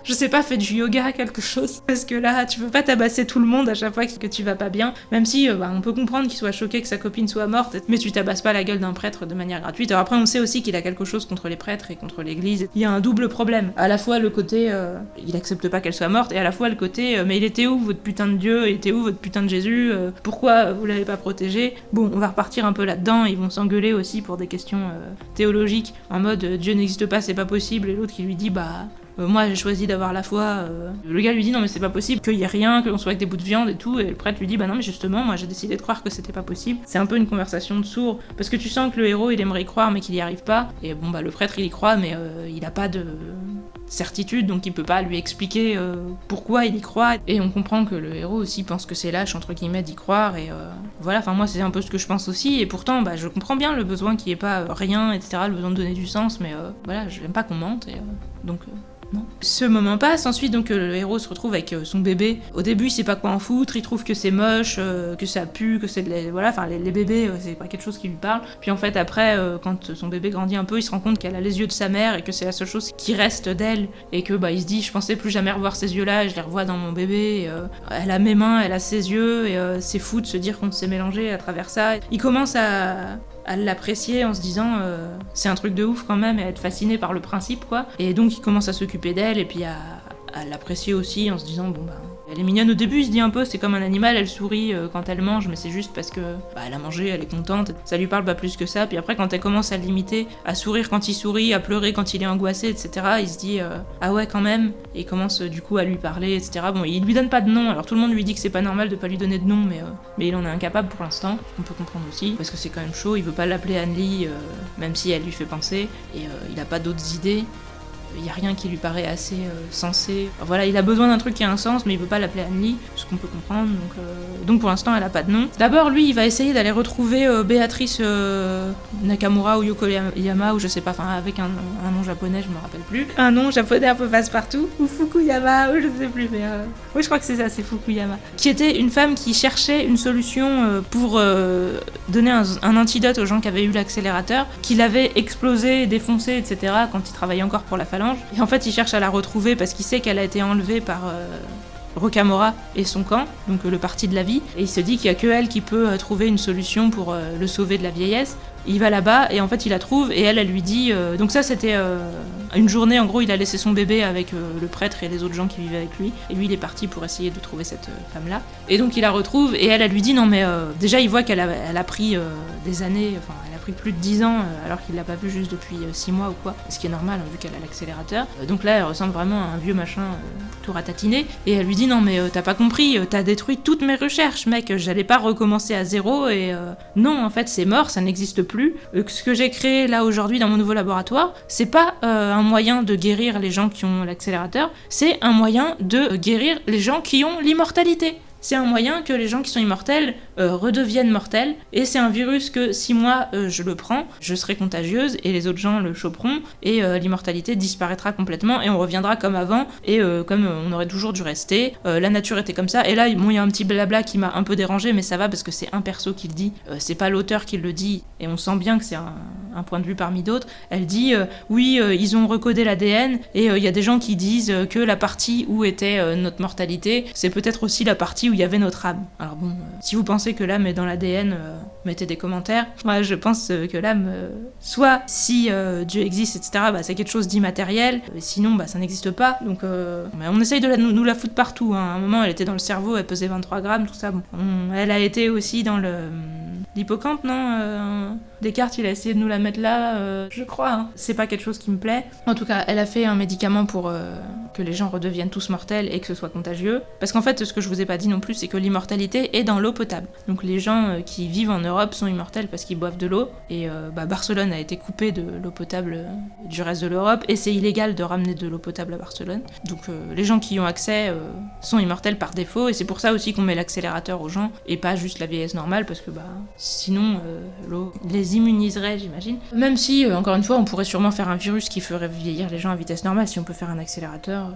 je sais pas, fais du yoga, quelque chose. Parce que là, tu peux pas tabasser tout le monde à chaque fois que tu vas pas bien. Même si, on peut comprendre qu'il soit choqué que sa copine soit morte, mais tu tabasses pas la gueule d'un prêtre de manière gratuite. Alors après, on sait aussi qu'il a quelque chose contre les prêtres et contre l'église. Il y a un double problème. À la fois le côté, il accepte pas qu'elle soit morte, et à la fois le côté, mais il était où votre putain de Dieu, il était où votre putain de Jésus, pourquoi vous l'avez pas protégé? Bon, on va repartir un peu là-dedans, ils vont s'engueuler aussi pour des questions théologiques, en mode Dieu n'existe pas, c'est pas possible, et l'autre qui lui dit moi j'ai choisi d'avoir la foi. Le gars lui dit non mais c'est pas possible qu'il y ait rien, que l'on soit avec des bouts de viande et tout, et le prêtre lui dit non mais justement moi j'ai décidé de croire que c'était pas possible. C'est un peu une conversation de sourds, parce que tu sens que le héros il aimerait y croire mais qu'il y arrive pas, et bon le prêtre il y croit mais il a pas de certitude, donc il peut pas lui expliquer pourquoi il y croit, et on comprend que le héros aussi pense que c'est lâche entre guillemets d'y croire, et voilà, enfin moi c'est un peu ce que je pense aussi, et pourtant je comprends bien le besoin qu'il y ait pas rien, etc., le besoin de donner du sens, mais voilà, j'aime pas qu'on mente, et donc non. Ce moment passe, ensuite donc le héros se retrouve avec son bébé. Au début il sait pas quoi en foutre, il trouve que c'est moche, que ça pue, que c'est voilà, enfin les bébés c'est pas quelque chose qui lui parle. Puis en fait après quand son bébé grandit un peu, il se rend compte qu'elle a les yeux de sa mère et que c'est la seule chose qui reste d'elle, et que il se dit je pensais plus jamais revoir ces yeux-là, je les revois dans mon bébé, elle a mes mains, elle a ses yeux, et c'est fou de se dire qu'on s'est mélangé à travers ça. Il commence à l'apprécier en se disant c'est un truc de ouf quand même, et à être fasciné par le principe quoi, et donc il commence à s'occuper d'elle et puis à l'apprécier aussi en se disant elle est mignonne au début, il se dit un peu c'est comme un animal, elle sourit quand elle mange, mais c'est juste parce que elle a mangé, elle est contente, ça lui parle pas plus que ça. Puis après quand elle commence à l'imiter, à sourire quand il sourit, à pleurer quand il est angoissé, etc., il se dit ah ouais quand même, et il commence du coup à lui parler, etc. Bon, il lui donne pas de nom, alors tout le monde lui dit que c'est pas normal de pas lui donner de nom, mais il en est incapable pour l'instant, on peut comprendre aussi, parce que c'est quand même chaud, il veut pas l'appeler Anneli, même si elle lui fait penser, et il a pas d'autres idées. Il n'y a rien qui lui paraît assez sensé. Alors voilà, il a besoin d'un truc qui a un sens, mais il veut pas l'appeler Anneli, ce qu'on peut comprendre, donc pour l'instant elle a pas de nom. D'abord lui il va essayer d'aller retrouver Béatrice Nakamura ou Yokoyama, ou je sais pas, enfin avec un nom japonais, je me rappelle plus. Un nom japonais un peu passe-partout, ou Fukuyama, ou je sais plus, mais oui je crois que c'est ça, c'est Fukuyama. Qui était une femme qui cherchait une solution pour donner un antidote aux gens qui avaient eu l'accélérateur, qu'il avait explosé, défoncé, etc. quand il travaillait encore pour la phalange. Et en fait il cherche à la retrouver parce qu'il sait qu'elle a été enlevée par Rocamora et son camp, donc le parti de la vie, et il se dit qu'il y a que elle qui peut trouver une solution pour le sauver de la vieillesse. Il va là-bas et en fait il la trouve, et elle lui dit donc ça c'était une journée, en gros, il a laissé son bébé avec le prêtre et les autres gens qui vivaient avec lui. Et lui, il est parti pour essayer de trouver cette femme-là. Et donc, il la retrouve et elle lui dit non, mais déjà, il voit qu'elle a pris des années, enfin, elle a pris plus de 10 ans alors qu'il l'a pas vue juste depuis 6 mois ou quoi. Ce qui est normal, vu qu'elle a l'accélérateur. Donc là, elle ressemble vraiment à un vieux machin tout ratatiné. Et elle lui dit non, mais t'as pas compris, t'as détruit toutes mes recherches, mec, j'allais pas recommencer à zéro et non, en fait, c'est mort, ça n'existe plus. Ce que j'ai créé là aujourd'hui dans mon nouveau laboratoire, c'est pas un moyen de guérir les gens qui ont l'accélérateur, c'est un moyen de guérir les gens qui ont l'immortalité. C'est un moyen que les gens qui sont immortels redeviennent mortels, et c'est un virus que si moi je le prends, je serai contagieuse et les autres gens le choperont et l'immortalité disparaîtra complètement et on reviendra comme avant et comme on aurait toujours dû rester. La nature était comme ça, et là bon, il y a un petit blabla qui m'a un peu dérangé, mais ça va parce que c'est un perso qui le dit, c'est pas l'auteur qui le dit, et on sent bien que c'est un point de vue parmi d'autres. Elle dit oui, ils ont recodé l'ADN et il y a des gens qui disent que la partie où était notre mortalité, c'est peut-être aussi la partie où il y avait notre âme. Alors bon, si vous pensez que l'âme est dans l'ADN, mettez des commentaires. Moi, je pense que l'âme, soit si Dieu existe, etc., bah, c'est quelque chose d'immatériel, sinon bah, ça n'existe pas. Donc on essaye de nous la foutre partout. Hein. À un moment, elle était dans le cerveau, elle pesait 23 grammes, tout ça. Bon. Elle a été aussi dans l'hippocampe, non Descartes, il a essayé de nous la mettre là, je crois. Hein. C'est pas quelque chose qui me plaît. En tout cas, elle a fait un médicament pour que les gens redeviennent tous mortels et que ce soit contagieux. Parce qu'en fait, ce que je vous ai pas dit non plus, c'est que l'immortalité est dans l'eau potable. Donc les gens qui vivent en Europe sont immortels parce qu'ils boivent de l'eau. Et Barcelone a été coupée de l'eau potable du reste de l'Europe. Et c'est illégal de ramener de l'eau potable à Barcelone. Donc les gens qui y ont accès sont immortels par défaut. Et c'est pour ça aussi qu'on met l'accélérateur aux gens et pas juste la vieillesse normale. Parce que sinon, l'eau les immuniserait, j'imagine. Même si, encore une fois, on pourrait sûrement faire un virus qui ferait vieillir les gens à vitesse normale. Si on peut faire un accélérateur,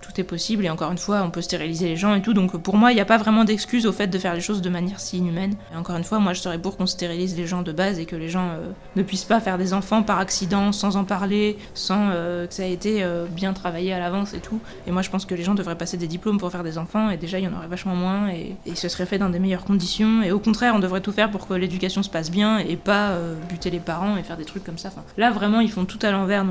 tout est possible. Et encore une fois, on peut stériliser les gens et tout. Donc pour moi, il n'y a pas vraiment d'excuse au fait de faire les choses de manière si inhumaine. Et encore une fois, moi, je serais pour qu'on stérilise les gens de base et que les gens ne puissent pas faire des enfants par accident, sans en parler, sans que ça ait été bien travaillé à l'avance et tout. Et moi, je pense que les gens devraient passer des diplômes pour faire des enfants. Et déjà, il y en aurait vachement moins. Et ce serait fait dans des meilleures conditions. Et au contraire, on devrait tout faire pour que l'éducation se passe bien et pas buter les parents et faire des trucs comme ça. Enfin, là, vraiment, ils font tout à l'envers.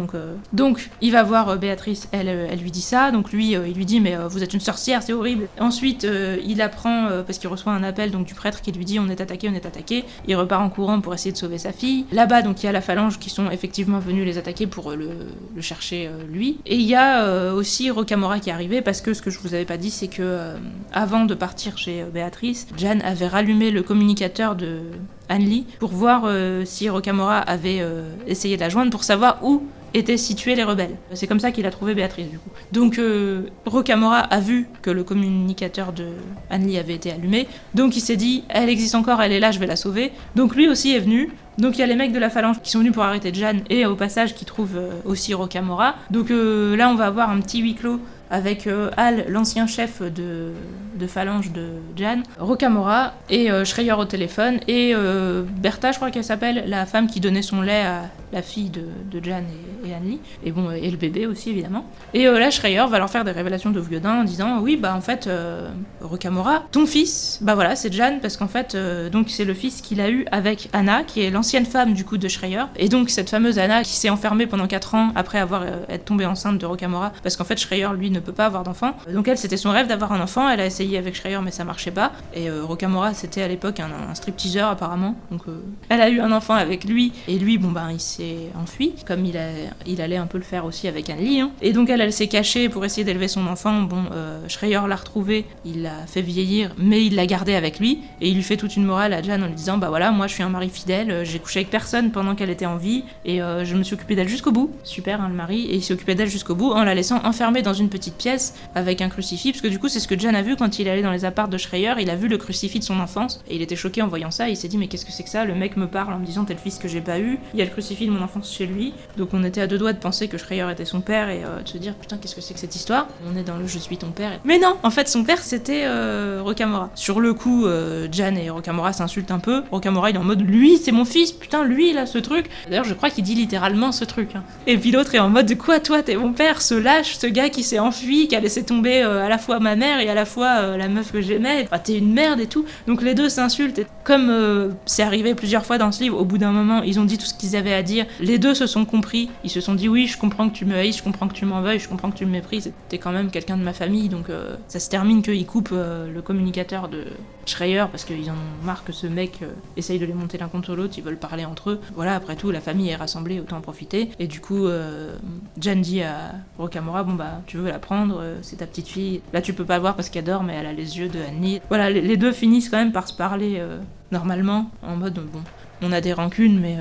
Donc il va voir Béatrice, elle lui dit ça. Donc lui, il lui dit, mais vous êtes une sorcière, c'est horrible. Ensuite, il apprend, parce qu'il reçoit un appel donc, du prêtre qui lui dit, on est attaqué. Il repart en courant pour essayer de sauver sa fille. Là-bas, donc il y a la phalange qui sont effectivement venus les attaquer pour le chercher lui. Et il y a aussi Rocamora qui est arrivé, parce que ce que je vous avais pas dit, c'est que avant de partir chez Béatrice, Jeanne avait rallumé le communicateur de Anneli pour voir si Rocamora avait essayé de la joindre pour savoir où étaient situés les rebelles. C'est comme ça qu'il a trouvé Béatrice du coup. Donc Rocamora a vu que le communicateur de Anneli avait été allumé, donc il s'est dit elle existe encore, elle est là, je vais la sauver. Donc lui aussi est venu. Donc il y a les mecs de la phalange qui sont venus pour arrêter Jeanne et au passage qui trouvent aussi Rocamora. Donc là on va avoir un petit huis clos avec Hal, l'ancien chef de phalange de Jeanne, Rocamora et Schreier au téléphone et Bertha, je crois qu'elle s'appelle, la femme qui donnait son lait à la fille de Jeanne et Anneli, et bon, et le bébé aussi évidemment. Et là Schreier va leur faire des révélations de vieux-dain en disant oui bah en fait Rocamora, ton fils, bah voilà c'est Jeanne parce qu'en fait donc c'est le fils qu'il a eu avec Anna qui est l'ancienne femme du coup de Schreier, et donc cette fameuse Anna qui s'est enfermée pendant 4 ans après avoir être tombée enceinte de Rocamora parce qu'en fait Schreier lui ne peut pas avoir d'enfant. Donc elle, c'était son rêve d'avoir un enfant, elle a essayé avec Schreier mais ça marchait pas, et Rocamora c'était à l'époque un stripteaseur apparemment, donc elle a eu un enfant avec lui, et lui bon ben il s'est enfui, comme il allait un peu le faire aussi avec Anneli, hein. Et donc elle s'est cachée pour essayer d'élever son enfant, bon Schreier l'a retrouvé, il l'a fait vieillir, mais il l'a gardé avec lui, et il lui fait toute une morale à Jeanne en lui disant bah voilà, moi je suis un mari fidèle, j'ai couché avec personne pendant qu'elle était en vie, et je me suis occupé d'elle jusqu'au bout, super hein, le mari, et il s'est occupé d'elle jusqu'au bout en la laissant enfermée dans une petite pièce avec un crucifix, parce que du coup c'est ce que Jeanne a vu quand il est allé dans les apparts de Schreier, il a vu le crucifix de son enfance, et il était choqué en voyant ça, il s'est dit mais qu'est-ce que c'est que ça, le mec me parle en me disant t'es le fils que j'ai pas eu, il y a le crucifix de mon enfance chez lui, donc on était à deux doigts de penser que Schreier était son père, et de se dire putain qu'est-ce que c'est que cette histoire, on est dans le je suis ton père, mais non, en fait son père c'était Rocamora. Sur le coup Jeanne et Rocamora s'insultent un peu, Rocamora il est en mode lui c'est mon fils, putain lui il a ce truc, d'ailleurs je crois qu'il dit littéralement ce truc, hein. Et puis l'autre est en mode de quoi toi t'es mon père, ce lâche, ce gars qui s'est enfui, qui a laissé tomber à la fois ma mère et à la fois la meuf que j'aimais, enfin, t'es une merde et tout. Donc les deux s'insultent, et comme c'est arrivé plusieurs fois dans ce livre, au bout d'un moment ils ont dit tout ce qu'ils avaient à dire dire, les deux se sont compris, ils se sont dit oui, je comprends que tu me haïsses, je comprends que tu m'en veuilles, je comprends que tu me méprises, t'es quand même quelqu'un de ma famille, donc ça se termine qu'ils coupent le communicateur de Schreier parce qu'ils en ont marre que ce mec essaye de les monter l'un contre l'autre, ils veulent parler entre eux. Voilà, après tout, la famille est rassemblée, autant en profiter. Et du coup, Jan dit à Rocamora, bon bah, tu veux la prendre, c'est ta petite fille. Là, tu peux pas voir parce qu'elle dort, mais elle a les yeux de Annie. Voilà, les deux finissent quand même par se parler normalement, en mode, bon, on a des rancunes, mais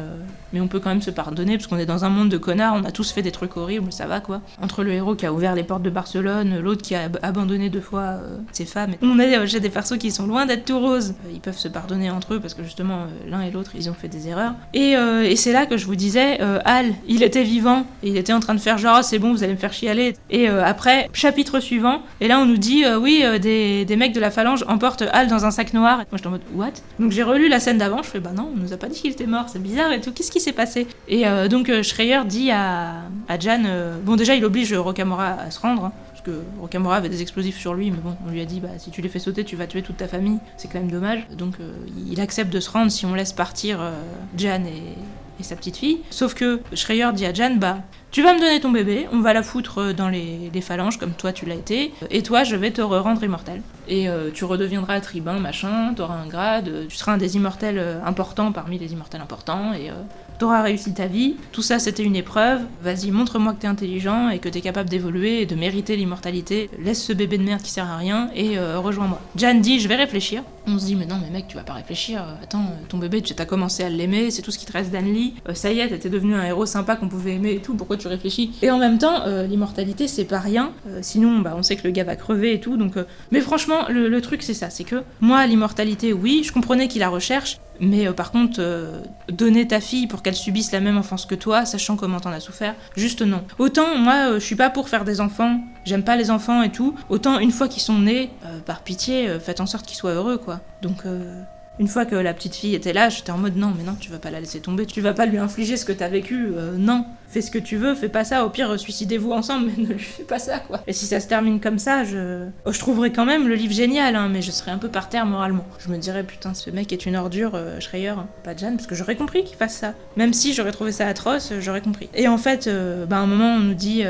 on peut quand même se pardonner, parce qu'on est dans un monde de connards, on a tous fait des trucs horribles, ça va quoi. Entre le héros qui a ouvert les portes de Barcelone, l'autre qui a abandonné 2 fois ses femmes, on est chez des persos qui sont loin d'être tout roses. Ils peuvent se pardonner entre eux, parce que justement, l'un et l'autre, ils ont fait des erreurs. Et c'est là que je vous disais, Hal, il était vivant, et il était en train de faire genre, oh, c'est bon, vous allez me faire chialer. Et après, chapitre suivant, et là on nous dit, oui, des mecs de la phalange emportent Hal dans un sac noir. Et moi j'étais en mode, what? Donc j'ai relu la scène d'avant, je fais, bah non, on nous a pas dit qu'il était mort, c'est bizarre et tout, qu'est-ce qui s'est passé? Et donc Schreier dit à Jan, bon déjà il oblige Rocamora à se rendre, hein, parce que Rocamora avait des explosifs sur lui, mais bon, on lui a dit, bah si tu les fais sauter, tu vas tuer toute ta famille, c'est quand même dommage. Donc il accepte de se rendre si on laisse partir Jan et sa petite fille. Sauf que Schreier dit à Jan, bah tu vas me donner ton bébé, on va la foutre dans les phalanges comme toi tu l'as été, et toi je vais te rendre immortel. Et tu redeviendras tribun, machin, t'auras un grade, tu seras un des immortels importants parmi les immortels importants, et t'auras réussi ta vie. Tout ça c'était une épreuve, vas-y montre-moi que t'es intelligent et que t'es capable d'évoluer et de mériter l'immortalité, laisse ce bébé de merde qui sert à rien et rejoins-moi. Jan dit je vais réfléchir. On se dit mais non mais mec tu vas pas réfléchir, attends ton bébé tu t'as commencé à l'aimer, c'est tout ce qui te reste d'Anne-Lee, ça y est t'étais devenu un héros sympa qu'on pouvait aimer et tout, pourquoi tu réfléchis? Et en même temps l'immortalité c'est pas rien, sinon bah on sait que le gars va crever et tout, donc mais franchement le truc c'est ça, c'est que moi l'immortalité oui, je comprenais qu'il la recherche, mais par contre donner ta fille pour qu'elle subisse la même enfance que toi, sachant comment t'en as souffert, juste non. Autant moi je suis pas pour faire des enfants, j'aime pas les enfants et tout, autant une fois qu'ils sont nés, par pitié faites en sorte qu'ils soient heureux quoi. Donc une fois que la petite fille était là, j'étais en mode non mais non tu vas pas la laisser tomber, tu vas pas lui infliger ce que t'as vécu, non. Fais ce que tu veux, fais pas ça, au pire suicidez-vous ensemble, mais ne lui fais pas ça quoi. Et si ça se termine comme ça, je trouverais quand même le livre génial, hein, mais je serais un peu par terre moralement. Je me dirais putain ce mec est une ordure, Schreier, pas Jan, parce que j'aurais compris qu'il fasse ça. Même si j'aurais trouvé ça atroce, j'aurais compris. Et en fait, à un moment on nous dit,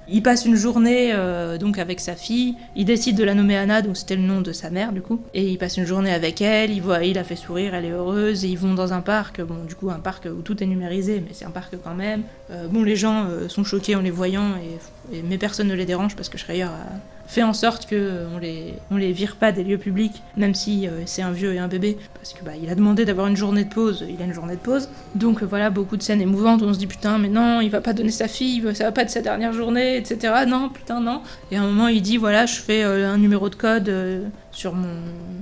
il passe une journée donc avec sa fille, il décide de la nommer Anna, donc c'était le nom de sa mère du coup, et il passe une journée avec elle, il la fait sourire, elle est heureuse, et ils vont dans un parc, bon du coup un parc où tout est numérisé, mais c'est un parc quand même. Bon, les gens sont choqués en les voyant, mais personne ne les dérange parce que Schreier a fait en sorte qu'on les vire pas des lieux publics, même si c'est un vieux et un bébé, parce que il a demandé d'avoir une journée de pause, il a une journée de pause. Donc voilà, beaucoup de scènes émouvantes où on se dit putain, mais non, il va pas donner sa fille, ça va pas être sa dernière journée, etc. Non, putain, non. Et à un moment, il dit voilà, je fais un numéro de code sur mon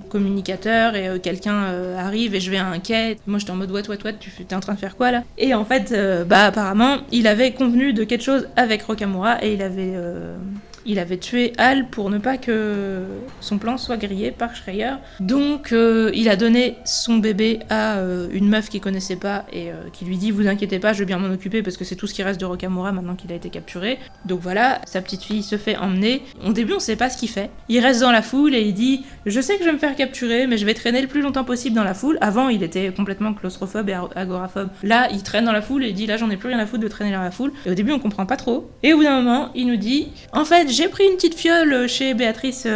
communicateur et quelqu'un arrive et je vais à un quai. Moi j'étais en mode what, t'es en train de faire quoi là? Et en fait, apparemment, il avait convenu de quelque chose avec Rocamora et il avait tué Hal pour ne pas que son plan soit grillé par Schreier. Donc il a donné son bébé à une meuf qu'il connaissait pas et qui lui dit vous inquiétez pas, je vais bien m'en occuper parce que c'est tout ce qui reste de Rocamora maintenant qu'il a été capturé. Donc voilà, sa petite fille se fait emmener. Au début on sait pas ce qu'il fait. Il reste dans la foule et il dit je sais que je vais me faire capturer mais je vais traîner le plus longtemps possible dans la foule. Avant il était complètement claustrophobe et agoraphobe. Là il traîne dans la foule et il dit là j'en ai plus rien à foutre de traîner dans la foule. Et au début on comprend pas trop. Et au bout d'un moment il nous dit en fait j'ai pris une petite fiole chez Béatrice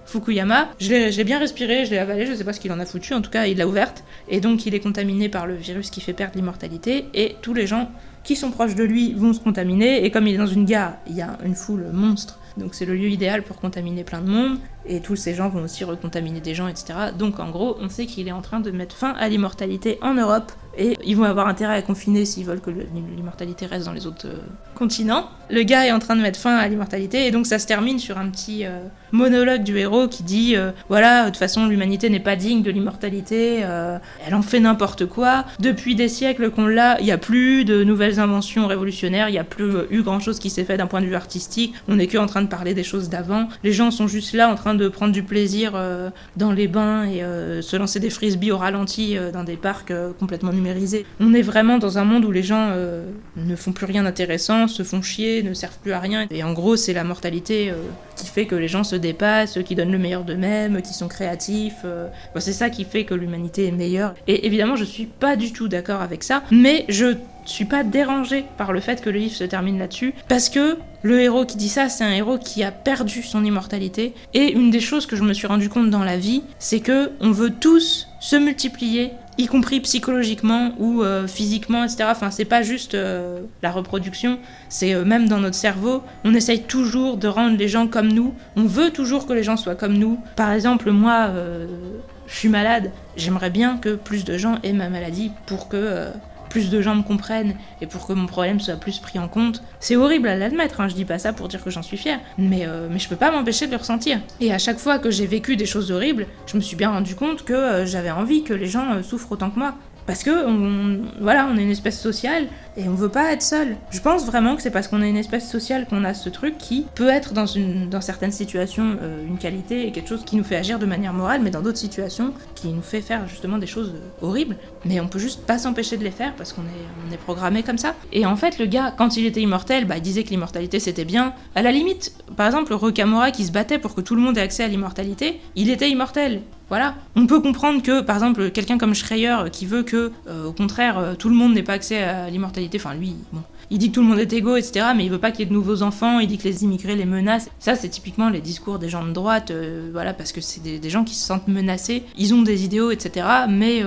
Fukuyama, je l'ai bien respirée, je l'ai avalée, je sais pas ce qu'il en a foutu, en tout cas il l'a ouverte, et donc il est contaminé par le virus qui fait perdre l'immortalité, et tous les gens qui sont proches de lui vont se contaminer, et comme il est dans une gare, il y a une foule monstre, donc c'est le lieu idéal pour contaminer plein de monde, et tous ces gens vont aussi recontaminer des gens, etc. Donc en gros, on sait qu'il est en train de mettre fin à l'immortalité en Europe, et ils vont avoir intérêt à confiner s'ils veulent que l'immortalité reste dans les autres continents. Le gars est en train de mettre fin à l'immortalité, et donc ça se termine sur un petit monologue du héros qui dit voilà, de toute façon l'humanité n'est pas digne de l'immortalité, elle en fait n'importe quoi, depuis des siècles qu'on l'a, il n'y a plus de nouvelles inventions révolutionnaires, il n'y a plus eu grand chose qui s'est fait d'un point de vue artistique, on n'est que en train de parler des choses d'avant, les gens sont juste là en train de prendre du plaisir dans les bains et se lancer des frisbees au ralenti dans des parcs complètement numérisés. On est vraiment dans un monde où les gens ne font plus rien d'intéressant, se font chier, ne servent plus à rien, et en gros c'est la mortalité qui fait que les gens se dépassent, qui donnent le meilleur d'eux-mêmes, qui sont créatifs, c'est ça qui fait que l'humanité est meilleure. Et évidemment je suis pas du tout d'accord avec ça, mais je suis pas dérangée par le fait que le livre se termine là-dessus, parce que le héros qui dit ça, c'est un héros qui a perdu son immortalité. Et une des choses que je me suis rendu compte dans la vie, c'est que on veut tous se multiplier, y compris psychologiquement ou physiquement, etc. Enfin, c'est pas juste la reproduction, c'est même dans notre cerveau, on essaye toujours de rendre les gens comme nous, on veut toujours que les gens soient comme nous. Par exemple, moi, je suis malade, j'aimerais bien que plus de gens aient ma maladie pour que plus de gens me comprennent et pour que mon problème soit plus pris en compte. C'est horrible à l'admettre, hein, je dis pas ça pour dire que j'en suis fière, mais je peux pas m'empêcher de le ressentir. Et à chaque fois que j'ai vécu des choses horribles, je me suis bien rendu compte que j'avais envie que les gens souffrent autant que moi. Parce que, on est une espèce sociale et on veut pas être seul. Je pense vraiment que c'est parce qu'on est une espèce sociale qu'on a ce truc qui peut être dans certaines situations une qualité et quelque chose qui nous fait agir de manière morale, mais dans d'autres situations qui nous fait faire justement des choses horribles. Mais on peut juste pas s'empêcher de les faire parce qu'on est programmé comme ça. Et en fait, le gars, quand il était immortel, il disait que l'immortalité c'était bien. À la limite, par exemple, Rocamora qui se battait pour que tout le monde ait accès à l'immortalité, il était immortel. Voilà. On peut comprendre que, par exemple, quelqu'un comme Schreier qui veut que, au contraire, tout le monde n'ait pas accès à l'immortalité, enfin lui, bon, il dit que tout le monde est égaux, etc., mais il veut pas qu'il y ait de nouveaux enfants, il dit que les immigrés les menacent. Ça, c'est typiquement les discours des gens de droite, parce que c'est des gens qui se sentent menacés, ils ont des idéaux, etc., mais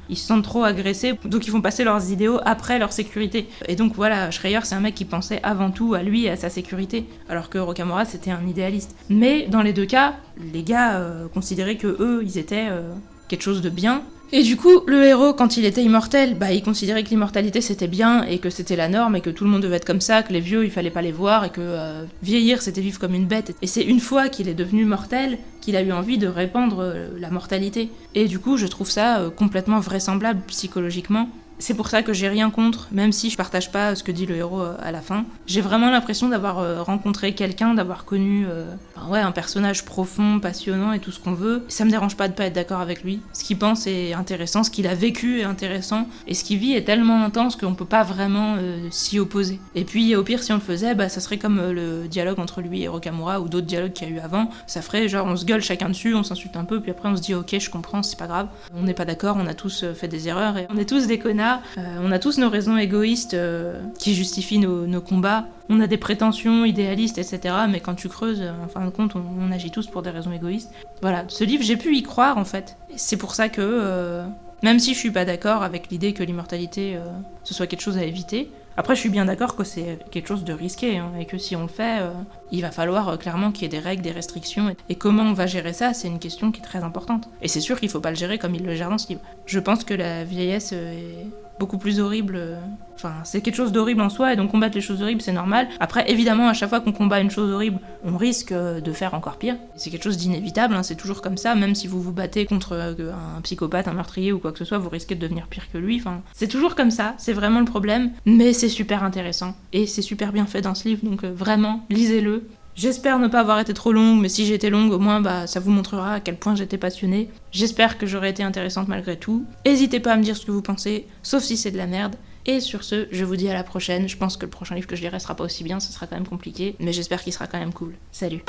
ils se sentent trop agressés, donc ils font passer leurs idéaux après leur sécurité. Et donc voilà, Schreier, c'est un mec qui pensait avant tout à lui et à sa sécurité, alors que Rocamora, c'était un idéaliste. Mais dans les deux cas, les gars considéraient que eux, ils étaient quelque chose de bien. Et du coup, le héros, quand il était immortel, il considérait que l'immortalité c'était bien et que c'était la norme et que tout le monde devait être comme ça, que les vieux il fallait pas les voir et que vieillir c'était vivre comme une bête. Et c'est une fois qu'il est devenu mortel qu'il a eu envie de répandre la mortalité. Et du coup, je trouve ça complètement vraisemblable psychologiquement. C'est pour ça que j'ai rien contre, même si je partage pas ce que dit le héros à la fin. J'ai vraiment l'impression d'avoir rencontré quelqu'un, d'avoir connu un personnage profond, passionnant et tout ce qu'on veut. Ça me dérange pas de pas être d'accord avec lui. Ce qu'il pense est intéressant, ce qu'il a vécu est intéressant, et ce qu'il vit est tellement intense qu'on peut pas vraiment s'y opposer. Et puis au pire, si on le faisait, ça serait comme le dialogue entre lui et Rocamora ou d'autres dialogues qu'il y a eu avant. Ça ferait genre on se gueule chacun dessus, on s'insulte un peu, puis après on se dit ok, je comprends, c'est pas grave. On n'est pas d'accord, on a tous fait des erreurs et on est tous des connards. On a tous nos raisons égoïstes qui justifient nos combats. On a des prétentions idéalistes, etc. Mais quand tu creuses, en fin de compte, on agit tous pour des raisons égoïstes. Voilà, ce livre, j'ai pu y croire, en fait. C'est pour ça que, même si je suis pas d'accord avec l'idée que l'immortalité, ce soit quelque chose à éviter, après, je suis bien d'accord que c'est quelque chose de risqué, et que si on le fait, il va falloir clairement qu'il y ait des règles, des restrictions. Et comment on va gérer ça, c'est une question qui est très importante. Et c'est sûr qu'il faut pas le gérer comme il le gère dans ce livre. Je pense que la vieillesse est beaucoup plus horrible. Enfin, c'est quelque chose d'horrible en soi, et donc combattre les choses horribles, c'est normal. Après, évidemment, à chaque fois qu'on combat une chose horrible, on risque de faire encore pire. C'est quelque chose d'inévitable, c'est toujours comme ça. Même si vous vous battez contre un psychopathe, un meurtrier ou quoi que ce soit, vous risquez de devenir pire que lui. Enfin, c'est toujours comme ça, c'est vraiment le problème. Mais c'est super intéressant, et c'est super bien fait dans ce livre, donc vraiment, lisez-le. J'espère ne pas avoir été trop longue, mais si j'ai été longue, au moins ça vous montrera à quel point j'étais passionnée. J'espère que j'aurai été intéressante malgré tout. N'hésitez pas à me dire ce que vous pensez, sauf si c'est de la merde. Et sur ce, je vous dis à la prochaine. Je pense que le prochain livre que je lirai sera pas aussi bien, ce sera quand même compliqué, mais j'espère qu'il sera quand même cool. Salut.